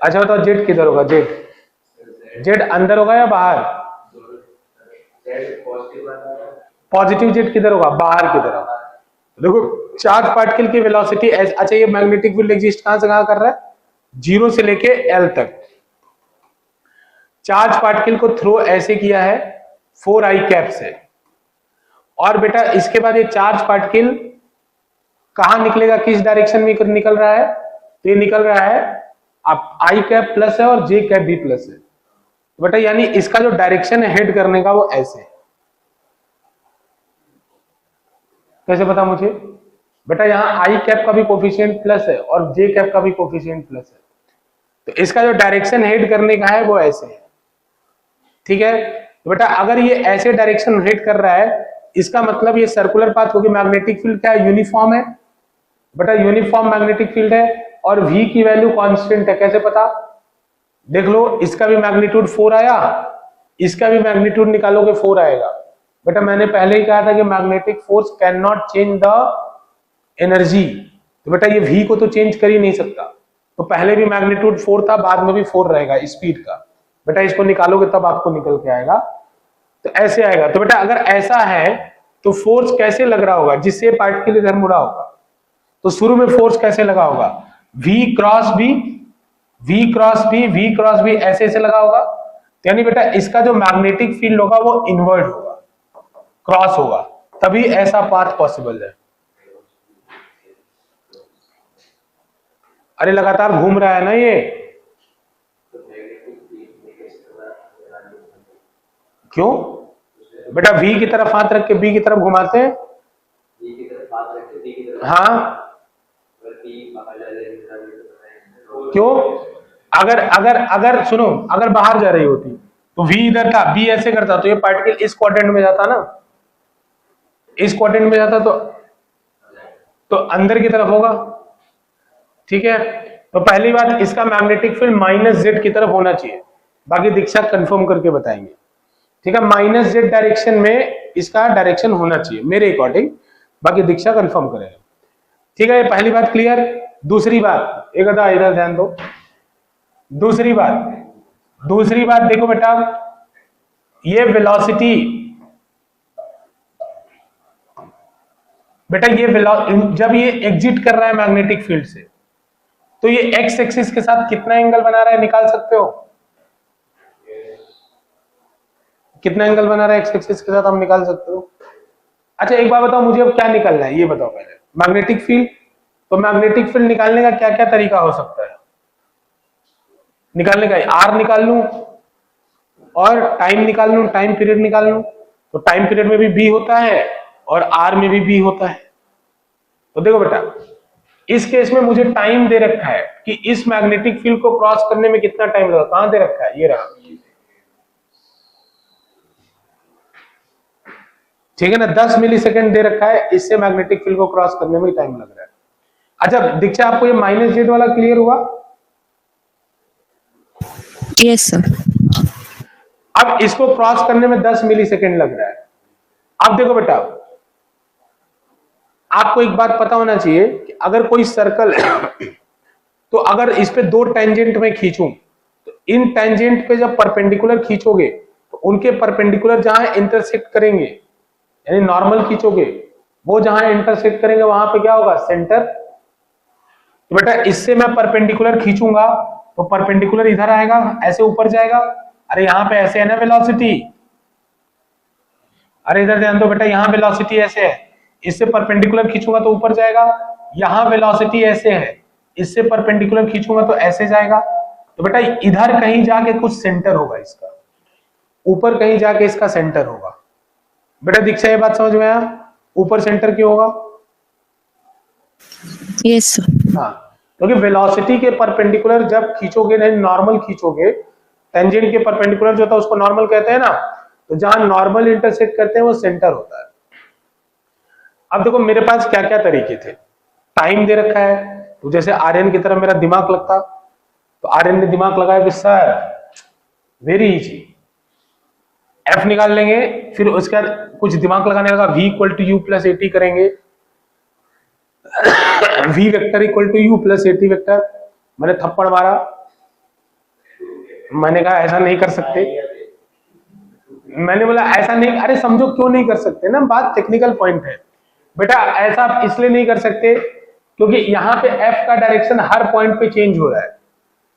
A: अच्छा बताओ z किधर होगा? z अंदर होगा या बाहर? पॉजिटिव z किधर होगा? बाहर की तरफ। देखो चार्ज पार्टिकल की वेलोसिटी अच्छा ये मैग्नेटिक फील्ड एग्जिस्ट कहां से कहां कर रहा है? 0 से लेके l तक। चार्ज पार्टिकल को थ्रो ऐसे किया है 4i कैप से, और बेटा इसके बाद ये चार्ज पार्टिकल कहां निकलेगा, किस डायरेक्शन में निकल रहा है? तो ये निकल रहा है, आप i कैप प्लस है और j कैप भी प्लस है। बेटा यानी इसका जो डायरेक्शन है हेड करने का वो ऐसे है। कैसे पता मुझे? बेटा यहाँ i कैप का भी कोफिशिएंट प्लस है और j कैप का भी कोफिशिएंट प्लस है, तो इसका जो डायरेक्शन हेड करने का है वो ऐसे है। ठीक है, तो बेटा अगर ये ऐसे डायरेक्शन हेड कर रहा है, इसका मतलब ये सर्कुलर पाथ होगी। मैग्नेटिक फील्ड क्या है? यूनिफॉर्म है। बेटा यूनिफॉर्म मैग्नेटिक फील्ड है और v की वैल्यू कांस्टेंट है। कैसे पता? देख लो, इसका भी मैग्नीट्यूड 4 आया, इसका भी मैग्नीट्यूड निकालोगे 4 आएगा। बेटा मैंने पहले ही कहा था कि magnetic force can not change the energy, तो बेटा ये v को तो चेंज कर ही नहीं सकता। तो पहले भी मैग्नीट्यूड 4 था, बाद में भी 4 रहेगा स्पीड का। बेटा इसको निकालोगे तब आपको निकल के आएगा, तो ऐसे आएगा। तो बेटा अगर ऐसा है तो फोर्स कैसे लग रहा होगा? जिससे पार्टिकल इधर मुड़ा होगा, तो शुरू में फोर्स कैसे लगा होगा? v cross b, v cross b, v cross b ऐसे ऐसे लगा होगा। तो यानी बेटा इसका जो मैग्नेटिक फील्ड होगा वो इनवर्ट होगा, क्रॉस होगा, तभी ऐसा पाथ पॉसिबल है। अरे लगातार घूम रहा है ना ये, क्यों? बेटा v की तरफ हाथ रख के b की तरफ घुमाते हैं। हाँ क्यों? अगर अगर अगर सुनो, अगर बाहर जा रही होती तो v इधर था, b ऐसे करता तो ये पार्टिकल इस क्वाड्रेंट में जाता ना, इस क्वाड्रेंट में जाता तो अंदर की तरफ होगा। ठीक है, तो पहली बात इसका मैग्नेटिक फील्ड -z की तरफ होना चाहिए, बाकी दीक्षा कंफर्म करके बताएंगे। ठीक है, -z डायरेक्शन में इसका डायरेक्शन होना चाहिए मेरे अकॉर्डिंग, बाकी दीक्षा कंफर्म करेगा। ठीक है, ये पहली बात क्लियर। दूसरी बात, एक आधा इधर ध्यान दो। दूसरी बात देखो बेटा, ये वेलोसिटी, बेटा ये जब ये एग्जिट कर रहा है मैग्नेटिक फील्ड से, तो ये एक्स एक्सिस के साथ कितना एंगल बना रहा है निकाल सकते हो? कितना एंगल बना रहा है एक्स एक्सिस के साथ, हम निकाल सकते हो। अच्छा एक बात बताओ मुझे, अब क्या निकालना है ये बताओ पहले। मैग्नेटिक फील्ड, तो मैग्नेटिक फील्ड निकालने का क्या क्या तरीका हो सकता है निकालने का? आर निकाल लूं और टाइम निकाल लूं, टाइम पीरियड निकाल लूं। तो टाइम पीरियड में भी बी होता है और आर में भी बी होता है। तो देखो बेटा, इस केस में मुझे टाइम दे रखा है कि इस मैग्नेटिक फील्ड को क्रॉस करने में कितना टाइम लगा। कहां दे रखा है? ये रहा। ठीक है ना, 10 मिलीसेकंड दे रखा है, इससे मैग्नेटिक फील्ड को क्रॉस करने में टाइम लग रहा है। अच्छा दीक्षा, आपको ये -z वाला क्लियर हुआ?
B: Yes sir.
A: अब इसको क्रॉस करने में 10 मिलीसेकंड लग रहा है। अब देखो बेटा, आपको एक बात पता होना चाहिए कि अगर कोई सर्कल तो अगर इस पे 2 टेंजेंट में खींचूं, तो इन टेंजेंट पे जब परपेंडिकुलर खींचोगे तो उनके परपेंडिकुलर जहां इंटरसेक्ट करेंगे, यानी नॉर्मल खींचोगे, वो जहां इंटरसेक्ट करेंगे वहां पे क्या होगा? सेंटर। तो बेटा इससे मैं परपेंडिकुलर खींचूंगा तो परपेंडिकुलर इधर आएगा, ऐसे ऊपर जाएगा। अरे यहाँ पे ऐसे है ना वेलोसिटी, अरे इधर ध्यान दो बेटा, यहाँ वेलोसिटी ऐसे है, इससे परपेंडिकुलर खींचूंगा तो ऊपर जाएगा। यहाँ वेलोसिटी ऐसे है, इससे परपेंडिकुलर खींचूंगा तो ऐसे जाएगा। तो बेटा इधर कहीं जाके कुछ सेंटर होगा इसका, ऊपर कहीं जाके इसका सेंटर होगा। बेटा दीक्षा ये बात समझ में आया? ऊपर सेंटर क्यों होगा?
B: Yes sir.
A: हाँ, क्योंकि वेलोसिटी के परपेंडिकुलर जब खींचोगे, नहीं नॉर्मल खींचोगे, टेंजेंट के परपेंडिकुलर जो होता है उसको नॉर्मल कहते हैं ना, तो जहां नॉर्मल इंटरसेक्ट करते हैं वो सेंटर होता है। अब देखो मेरे पास क्या क्या तरीके थे, टाइम दे रखा है, तो जैसे आर्यन की तरफ मेरा दिमाग लगता, तो आर्यन ने दिमाग लगाया कि सर वेरी इजी, एफ निकाल लेंगे, फिर उसके बाद कुछ दिमाग लगाने लगा, v equal to u plus at करेंगे, v vector equal to u plus at vector. मैंने थप्पड़ मारा, मैंने कहा ऐसा नहीं कर सकते। मैंने बोला ऐसा नहीं, अरे समझो क्यों नहीं कर सकते ना, बात टेक्निकल पॉइंट है बेटा। ऐसा आप इसलिए नहीं कर सकते क्योंकि यहाँ पे f का डायरेक्शन हर पॉइंट पे चेंज हो रहा है।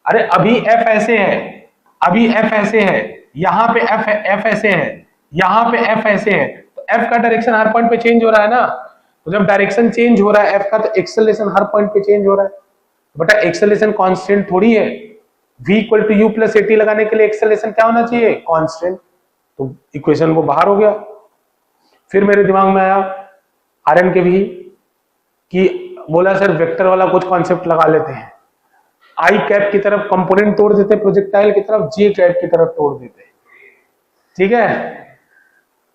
A: अरे अभी f ऐसे है, अभी f ऐसे है, यहाँ पे f ऐसे है, यहाँ पे f ऐसे है, तो f का डायरेक्शन हर पॉइंट पे चेंज हो रहा है ना। तो जब डायरेक्शन चेंज हो रहा है f का, तो एक्सेलरेशन हर पॉइंट पे चेंज हो रहा है। बेटा एक्सेलरेशन कांस्टेंट थोड़ी है, v equal to u plus at लगाने के लिए एक्सेलरेशन क्या होना चाहिए? कांस्टेंट। तो इक्वेशन वो बाहर हो गया। फिर मेरे दिमाग में आया आर्यन के भी कि बोला सर वेक्टर वाला कुछ कॉन्सेप्ट लगा लेते हैं, आई कैप की तरफ कंपोनेंट तोड़ देते, प्रोजेक्टाइल की तरफ जे कैप की तरफ तोड़ देते। ठीक है,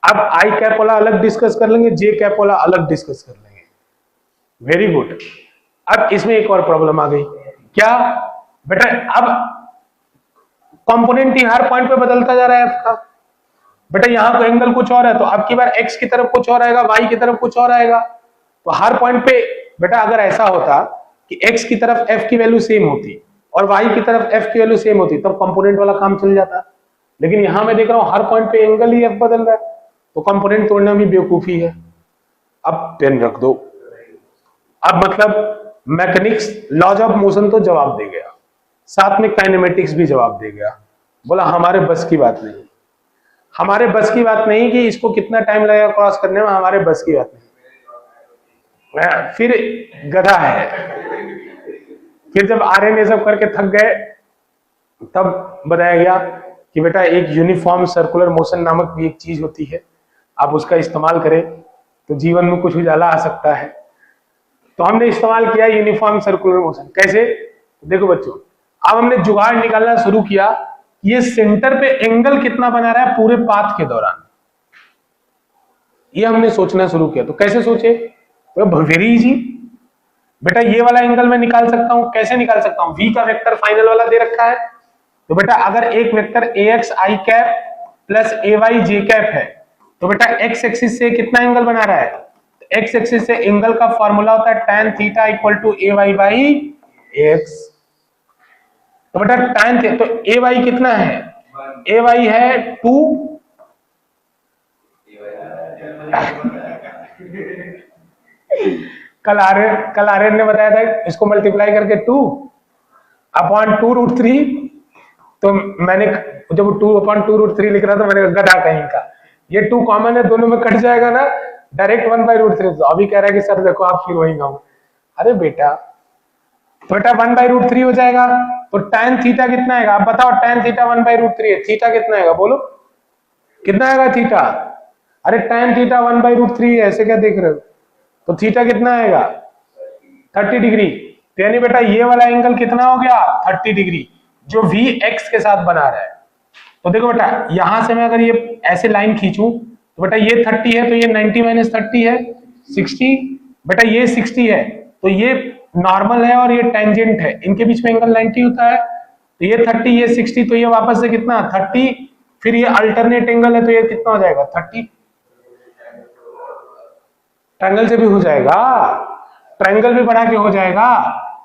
A: अब आई कैप वाला अलग डिस्कस कर लेंगे, जे कैप वाला अलग डिस्कस कर लेंगे। Very good. अब इसमें एक और प्रॉब्लम आ गई, क्या बेटा? अब कंपोनेंट ही हर पॉइंट पे बदलता जा रहा है आपका। बेटा यहाँ तो एंगल कुछ और है, तो अब की बार एक्स की तरफ कुछ और आएगा, वाई की तरफ कुछ और आएगा। तो हर पॉइंट पे बेटा अगर ऐसा होता कि x की तरफ f की वैल्यू सेम होती और y की तरफ f की वैल्यू सेम होती, तब कंपोनेंट वाला काम चल जाता। लेकिन यहां मैं देख रहा हूं हर पॉइंट पे एंगल ही f बदल रहा है, तो कंपोनेंट तोड़ना भी बेवकूफी है। अब पेन रख दो। अब मतलब मैकेनिक्स लॉज ऑफ मोशन तो जवाब दे गया, साथ में काइनेमेटिक्स भी जवाब दे गया। बोला हमारे बस की बात नहीं, हमारे बस की बात नहीं कि इसको कितना टाइम लगेगा क्रॉस करने में, हमारे बस की बात नहीं। फिर गधा है। फिर जब आर्यन ये सब करके थक गए, तब बताया गया कि बेटा एक यूनिफॉर्म सर्कुलर मोशन नामक भी एक चीज होती है, आप उसका इस्तेमाल करें तो जीवन में कुछ उजाला आ सकता है। तो हमने इस्तेमाल किया यूनिफॉर्म सर्कुलर मोशन। कैसे? देखो बच्चों, अब हमने जुगाड़ निकालना शुरू किया, ये सेंटर पे एंगल कितना बना रहा है पूरे पाथ के दौरान, ये हमने सोचना शुरू किया। तो कैसे सोचे? वेरी इजी बेटा, ये वाला एंगल मैं निकाल सकता हूं। कैसे निकाल सकता हूं? v का वेक्टर फाइनल वाला दे रखा है, तो बेटा अगर एक vector ax i cap plus ay j cap है, तो बेटा x एक्सिस से कितना एंगल बना रहा है? तो x एक्सिस से एंगल का फॉर्मूला होता है tan theta equal to ay by x। तो बेटा tan थे, तो ay कितना है? ay है 2, कल आर्यन ने बताया था इसको मल्टीप्लाई करके 2/2√3। तो मैंने जब 2/2√3 लिख रहा था, मैंने गधा कहीं का, ये 2 कॉमन है, दोनों में कट जाएगा ना, डायरेक्ट 1/√3। तो अभी कह रहा है कि सर देखो आप फिर वही गाँव। अरे बेटा, तो बेटा 1/√3 हो जाएगा। तो tan थीटा कितना आएगा? आप बताओ, tan थीटा 1/√3 है, थीटा कितना आएगा? बोलो कितना आएगा थीटा? अरे tan थीटा 1/√3 है, ऐसे क्या देख रहे हो? तो थीटा कितना आएगा? 30 डिग्री। तो यानी बेटा ये वाला एंगल कितना हो गया? 30 डिग्री, जो वी एक्स के साथ बना रहा है। तो देखो बेटा, यहां से मैं अगर ये ऐसे लाइन खींचूं, तो बेटा ये 30 है, तो ये 90 माइनस 30 है 60। बेटा ये 60 है, तो ये नॉर्मल है और ये टेंजेंट है, इनके बीच में एंगल 90 होता है। तो ये 30, ये 60, तो ये वापस से कितना? 30। फिर ये अल्टरनेट एंगल है, तो ये कितना हो जाएगा? 30। ट्रायंगल से भी हो जाएगा, ट्रायंगल भी बढ़ा के हो जाएगा।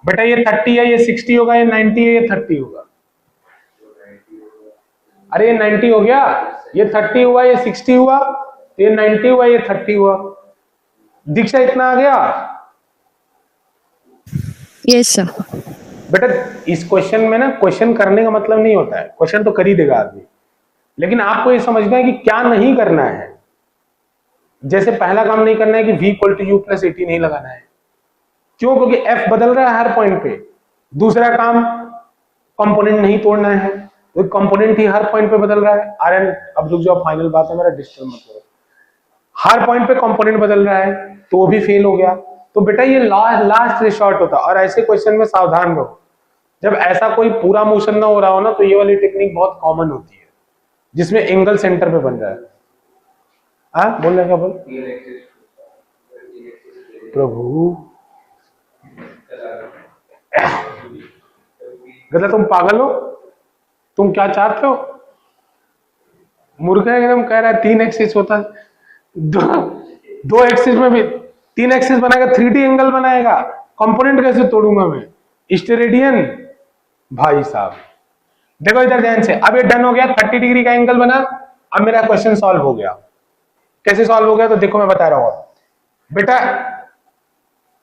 A: बेटा ये 30 है, ये 60 होगा, ये 90 है, ये 30 होगा। अरे ये 90 हो गया, ये 30 हुआ, ये 60 हुआ, ये 90 हुआ, ये 30 हुआ। दीक्षा इतना आ गया?
B: Yes sir.
A: बेटा इस क्वेश्चन में ना क्वेश्चन करने का मतलब नहीं होता है, क्वेश्चन तो कर ही देगा आदमी, लेकिन आपको ये समझना है कि क्या नहीं करना है। जैसे पहला काम नहीं करना है कि v equal to u plus 80 नहीं लगाना है, क्यों? क्योंकि f बदल रहा है हर पॉइंट पे। दूसरा काम कंपोनेंट नहीं तोड़ना है, तो कंपोनेंट ही हर पॉइंट पे बदल रहा है। आर्यन अब रुक जाओ, फाइनल बात है, मेरा डिस्टर्ब मत करो। हर पॉइंट पे कंपोनेंट बदल रहा है तो वो भी फेल हो गया। तो बेटा ये लास्ट रिसॉर्ट होता है, और ऐसे क्वेश्चन में सावधान रहो। जब ऐसा कोई पूरा मोशन ना हो रहा हो ना, तो ये वाली टेक्निक बहुत कॉमन होती है जिसमें एंगल सेंटर पे बन रहा है। हाँ बोल रहे क्या बोल प्रभु, गलत, तुम पागल हो, तुम क्या चाहते हो? मूर्ख है एकदम, कह रहा है 3 एक्सिस होता है, दो एक्सिस में भी 3 एक्सिस बनाएगा, 3D एंगल बनाएगा, कंपोनेंट कैसे तोड़ूंगा मैं? स्टेरेडियन भाई साहब। देखो इधर ध्यान से, अब ये डन हो गया, 30 डिग्री का एंगल बना। अब मेरा क्वेश्चन सॉल्व हो गया। कैसे सॉल्व हो गया? तो देखो मैं बता रहा हूं बेटा।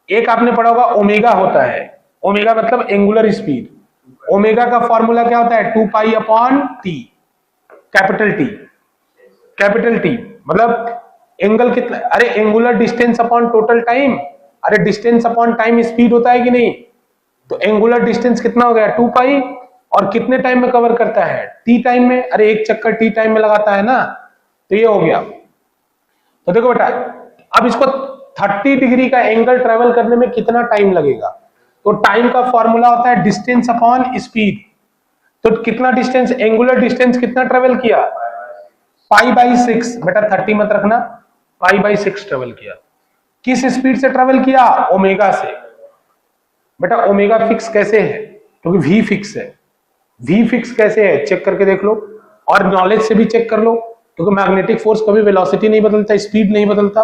A: एक आपने पढ़ा होगा ओमेगा होता है, ओमेगा मतलब एंगुलर स्पीड। ओमेगा का फॉर्मूला क्या होता है? 2 pi upon T, capital T. Capital T मतलब एंगल कितना, अरे angular distance upon total time. अरे डिस्टेंस अपॉन टाइम स्पीड होता है कि नहीं? तो एंगुलर डिस्टेंस कितना हो गया? 2 पाई, और कितने टाइम में कवर करता है? टी टाइम में। अरे एक चक्कर टी टाइम में लगाता है ना, तो ये हो गया। तो देखो बेटा, अब इसको 30 डिग्री का एंगल ट्रेवल करने में कितना टाइम लगेगा? तो टाइम का फॉर्मूला होता है डिस्टेंस अपॉन स्पीड। तो कितना डिस्टेंस, एंगुलर डिस्टेंस कितना ट्रेवल किया? पाई बाई 6। बेटा 30 मत रखना, पाई बाई 6 ट्रेवल किया। किस स्पीड से ट्रेवल किया? ओमेगा से। बेटा ओमेगा फिक्स कैसे है? क्योंकि वी फिक्स है। वी फिक्स कैसे है चेक करके देख लो, और नॉलेज से भी चेक कर लो, क्योंकि मैग्नेटिक फोर्स कभी वेलोसिटी नहीं बदलता, स्पीड नहीं बदलता।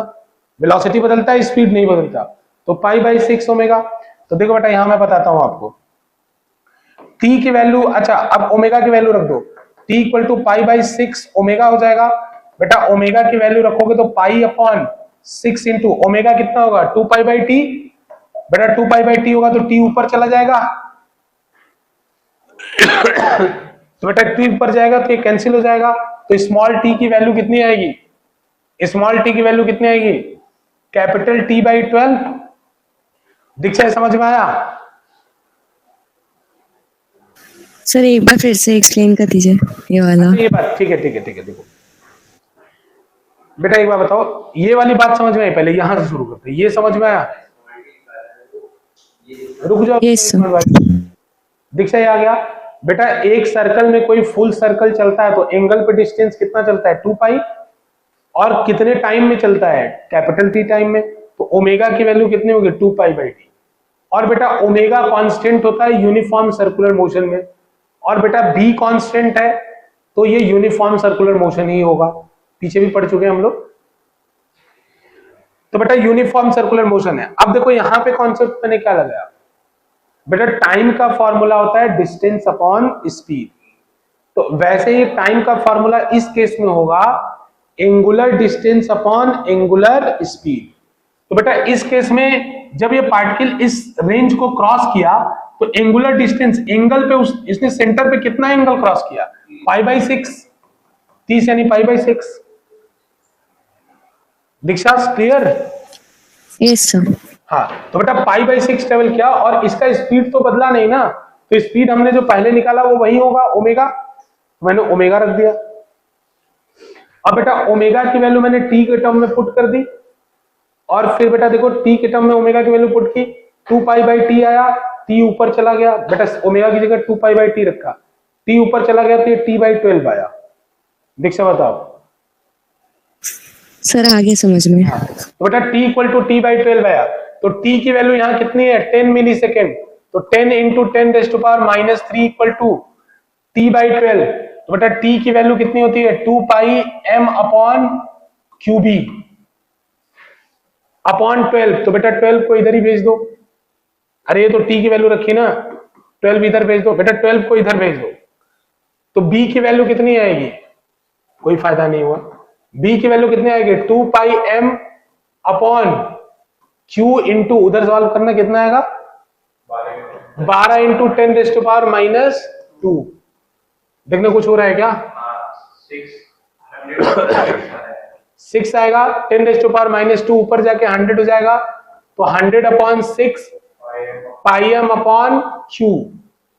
A: वेलोसिटी बदलता है, स्पीड नहीं बदलता। तो पाई बाई 6 ओमेगा। तो देखो बेटा यहां मैं बताता हूं आपको, टी की वैल्यू, अच्छा अब ओमेगा की वैल्यू रख दो, t equal to pi by 6 omega हो जाएगा। बेटा ओमेगा की वैल्यू रखोगे तो पाई अपॉन 6 इंटू ओमेगा कितना होगा? 2 पाई बाई टी। बेटा 2 पाई बाई टी होगा तो टी ऊपर चला जाएगा तो बेटा टी ऊपर जाएगा तो ये कैंसिल हो जाएगा। तो स्मॉल टी की वैल्यू कितनी आएगी? स्मॉल टी की वैल्यू कितनी आएगी? Capital T by 12। दीक्षा समझ में आया?
B: सर एक बार फिर से एक्सप्लेन कर दीजिए ये वाला।
A: ये बात ठीक है, ठीक है, ठीक है। देखो बेटा एक बार बताओ, ये वाली बात समझ में आई? पहले यहां से शुरू करते हैं, ये समझ में आया? रुक जाओ।
B: Yes sir.
A: दीक्षा ये आ गया। बेटा एक सर्कल में कोई फुल सर्कल चलता है तो एंगल पे डिस्टेंस कितना चलता है? 2 पाई। और कितने टाइम में चलता है? कैपिटल टी टाइम में। तो ओमेगा की वैल्यू कितनी होगी? 2 पाई बाई टी। और बेटा ओमेगा कांस्टेंट होता है यूनिफॉर्म सर्कुलर मोशन में, और बेटा बी कांस्टेंट है, तो ये यूनिफॉर्म सर्कुलर मोशन ही होगा। पीछे भी पढ़ चुके हैं हम लोग। तो बेटा यूनिफॉर्म सर्कुलर मोशन है। अब देखो यहां पे कॉन्सेप्ट मैंने क्या लगाया? बेटा टाइम का फॉर्मूला होता है डिस्टेंस अपॉन स्पीड। तो वैसे ही टाइम का फॉर्मूला इस केस में होगा angular distance upon angular speed. तो बेटा इस केस में जब ये पार्टिकल इस रेंज को क्रॉस किया तो एंगुलर डिस्टेंस, एंगल पे इसने सेंटर पे कितना एंगल क्रॉस किया? पाई बाई 6, 30 यानी पाई by 6। Diksha clear?
B: Yes sir.
A: हाँ, तो बेटा पाई बाई 6 ट्रेवल किया, और इसका स्पीड तो बदला नहीं ना, तो स्पीड हमने जो पहले निकाला वो वही होगा ओमेगा। मैंने ओमेगा रख दिया। अब बेटा ओमेगा की वैल्यू मैंने टी के टर्म में पुट कर दी, और फिर बेटा देखो टी के टर्म में ओमेगा की वैल्यू पुट की, 2 पाई बाई टी आया, टी ऊपर चला गया। बेटा ओमेगा की जगह 2 पाई बाई टी रखा, टी ऊपर चला गया तो ये टी बाई 12 आया। दीक्षा बताओ
B: सर आगे समझ में।
A: तो बेटा t equal to t by 12 आया। तो t की वैल्यू यहाँ कितनी है? 10 मिली सेकेंड। तो 10 into 10 raise to power minus 3 equal to t by 12। तो बेटा t की वैल्यू कितनी होती है? 2 pi m upon Q b upon 12। तो बेटा 12 को इधर ही भेज दो। अरे ये तो t की वैल्यू रखी ना, 12 इधर भेज दो। बेटा 12 को इधर भेज दो। तो b की वैल्यू कितनी आएगी? कोई फायदा नहीं हुआ। b की वैल्यू कितनी आएगी? 2 pi m upon q into, उधर सॉल्व करना कितना आएगा? 12 इंटू 10⁻⁻²। देखने कुछ हो रहा है क्या? 6 आएगा, 10⁻⁻² ऊपर जाके 100 हो जाएगा, तो 100/6 πm/q।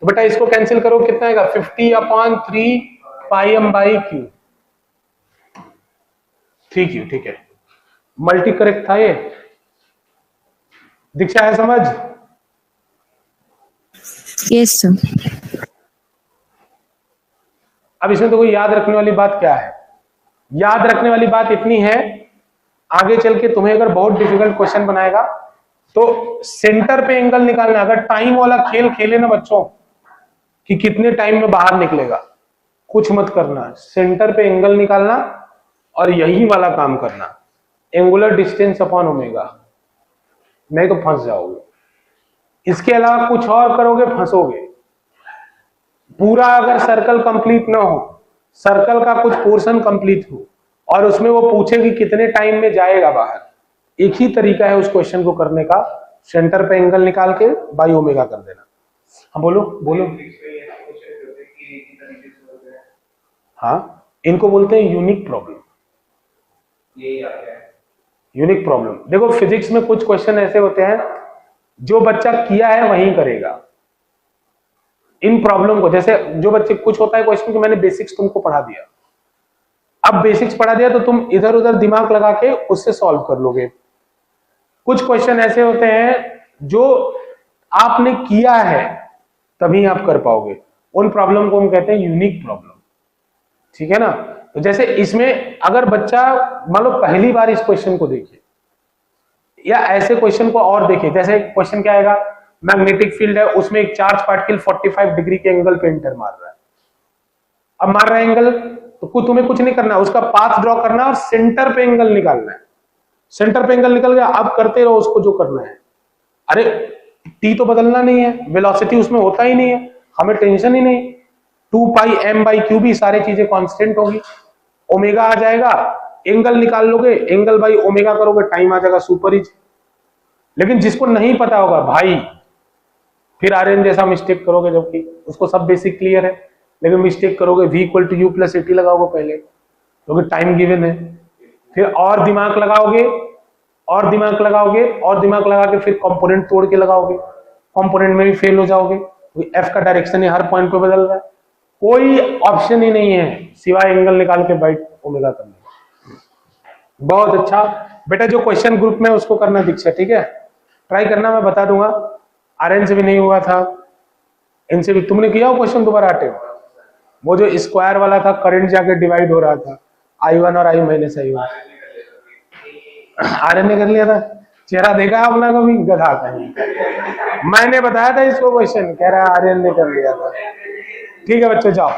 A: तो बेटा इसको कैंसिल करो, कितना आएगा? 50/3 πm/q। 3q, ठीक है, मल्टी करेक्ट था ये। दीक्षा है समझ?
B: Yes sir.
A: अब इसमें तो कोई याद रखने वाली बात क्या है? याद रखने वाली बात इतनी है, आगे चल के तुम्हें अगर बहुत डिफिकल्ट क्वेश्चन बनाएगा तो सेंटर पे एंगल निकालना। अगर टाइम वाला खेल खेले ना बच्चों कि कितने टाइम में बाहर निकलेगा, कुछ मत करना, सेंटर पे एंगल निकालना और यही वाला काम करना, एंगुलर डिस्टेंस अपॉन ओमेगा, नहीं तो फंस जाओगे। इसके अलावा कुछ और करोगे फंसोगे। पूरा अगर सर्कल कंप्लीट ना हो, सर्कल का कुछ पोर्शन कंप्लीट हो और उसमें वो पूछे कि कितने टाइम में जाएगा बाहर, एक ही तरीका है उस क्वेश्चन को करने का, सेंटर पे एंगल निकाल के बाई ओमेगा कर देना। हाँ बोलो बोलो। हाँ, इनको बोलते हैं यूनिक प्रॉब्लम। यूनिक प्रॉब्लम, देखो फिजिक्स में कुछ क्वेश्चन ऐसे होते हैं जो बच्चा किया है वही करेगा। इन प्रॉब्लम को, जैसे जो बच्चे, कुछ होता है क्वेश्चन कि मैंने बेसिक्स तुमको पढ़ा दिया, अब बेसिक्स पढ़ा दिया तो तुम इधर उधर दिमाग लगा के उससे सॉल्व कर लोगे। कुछ क्वेश्चन ऐसे होते हैं जो आपने किया है तभी आप कर पाओगे, उन प्रॉब्लम को हम कहते हैं यूनिक प्रॉब्लम। ठीक है ना? तो जैसे इसमें अगर बच्चा मान लो पहली बार इस क्वेश्चन को देखे या ऐसे क्वेश्चन को और देखे, जैसे क्वेश्चन क्या आएगा, मैग्नेटिक फील्ड है, उसमें एक चार्ज पार्टिकल 45 डिग्री के एंगल पे एंटर मार रहा है। अब मार रहा है एंगल तो तुम्हें कुछ नहीं करना, उसका पाथ ड्रॉ करना है और सेंटर पे एंगल निकालना है। सेंटर पे एंगल निकल गया, अब करते रहो उसको जो करना है। अरे टी तो बदलना नहीं है, वेलोसिटी उसमें होता ही नहीं है, हमें टेंशन ही नहीं। 2πm/q भी सारी चीजें कांस्टेंट होगी, ओमेगा आ जाएगा, एंगल निकाल लोगे, एंगल बाई ओमेगा करोगे, टाइम आ जाएगा, सुपर इज। लेकिन जिसको नहीं पता होगा भाई, फिर आर्यन जैसा मिस्टेक करोगे, जबकि उसको सब बेसिक क्लियर है, लेकिन मिस्टेक करोगे, v = u + at लगाओगे पहले, क्योंकि टाइम गिवन है। फिर और दिमाग लगाओगे और दिमाग लगाओगे और दिमाग लगा के फिर कंपोनेंट तोड़ के लगाओगे, कंपोनेंट में भी फेल हो जाओगे, क्योंकि एफ का डायरेक्शन ही हर पॉइंट पे बदल रहा है। कोई ऑप्शन ही नहीं है सिवाय एंगल निकाल के बाई ओमेगा करने का। बहुत अच्छा बेटा, जो क्वेश्चन ग्रुप में उसको करना दीक्षा, ठीक है? ट्राई करना, मैं बता दूंगा। आर्यन से भी नहीं हुआ था, इनसे भी। तुमने किया हो क्वेश्चन दोबारा अटेम्प्ट? वो जो स्क्वायर वाला था, करंट जाके डिवाइड हो रहा था, I1 और I - I1। आर्यन ने कर लिया था, चेहरा देखा अपना कभी? गधा कहीं। मैंने बताया था इसको क्वेश्चन, कह रहा है आर्यन ने कर लिया था। ठीक है बच्चों, जाओ।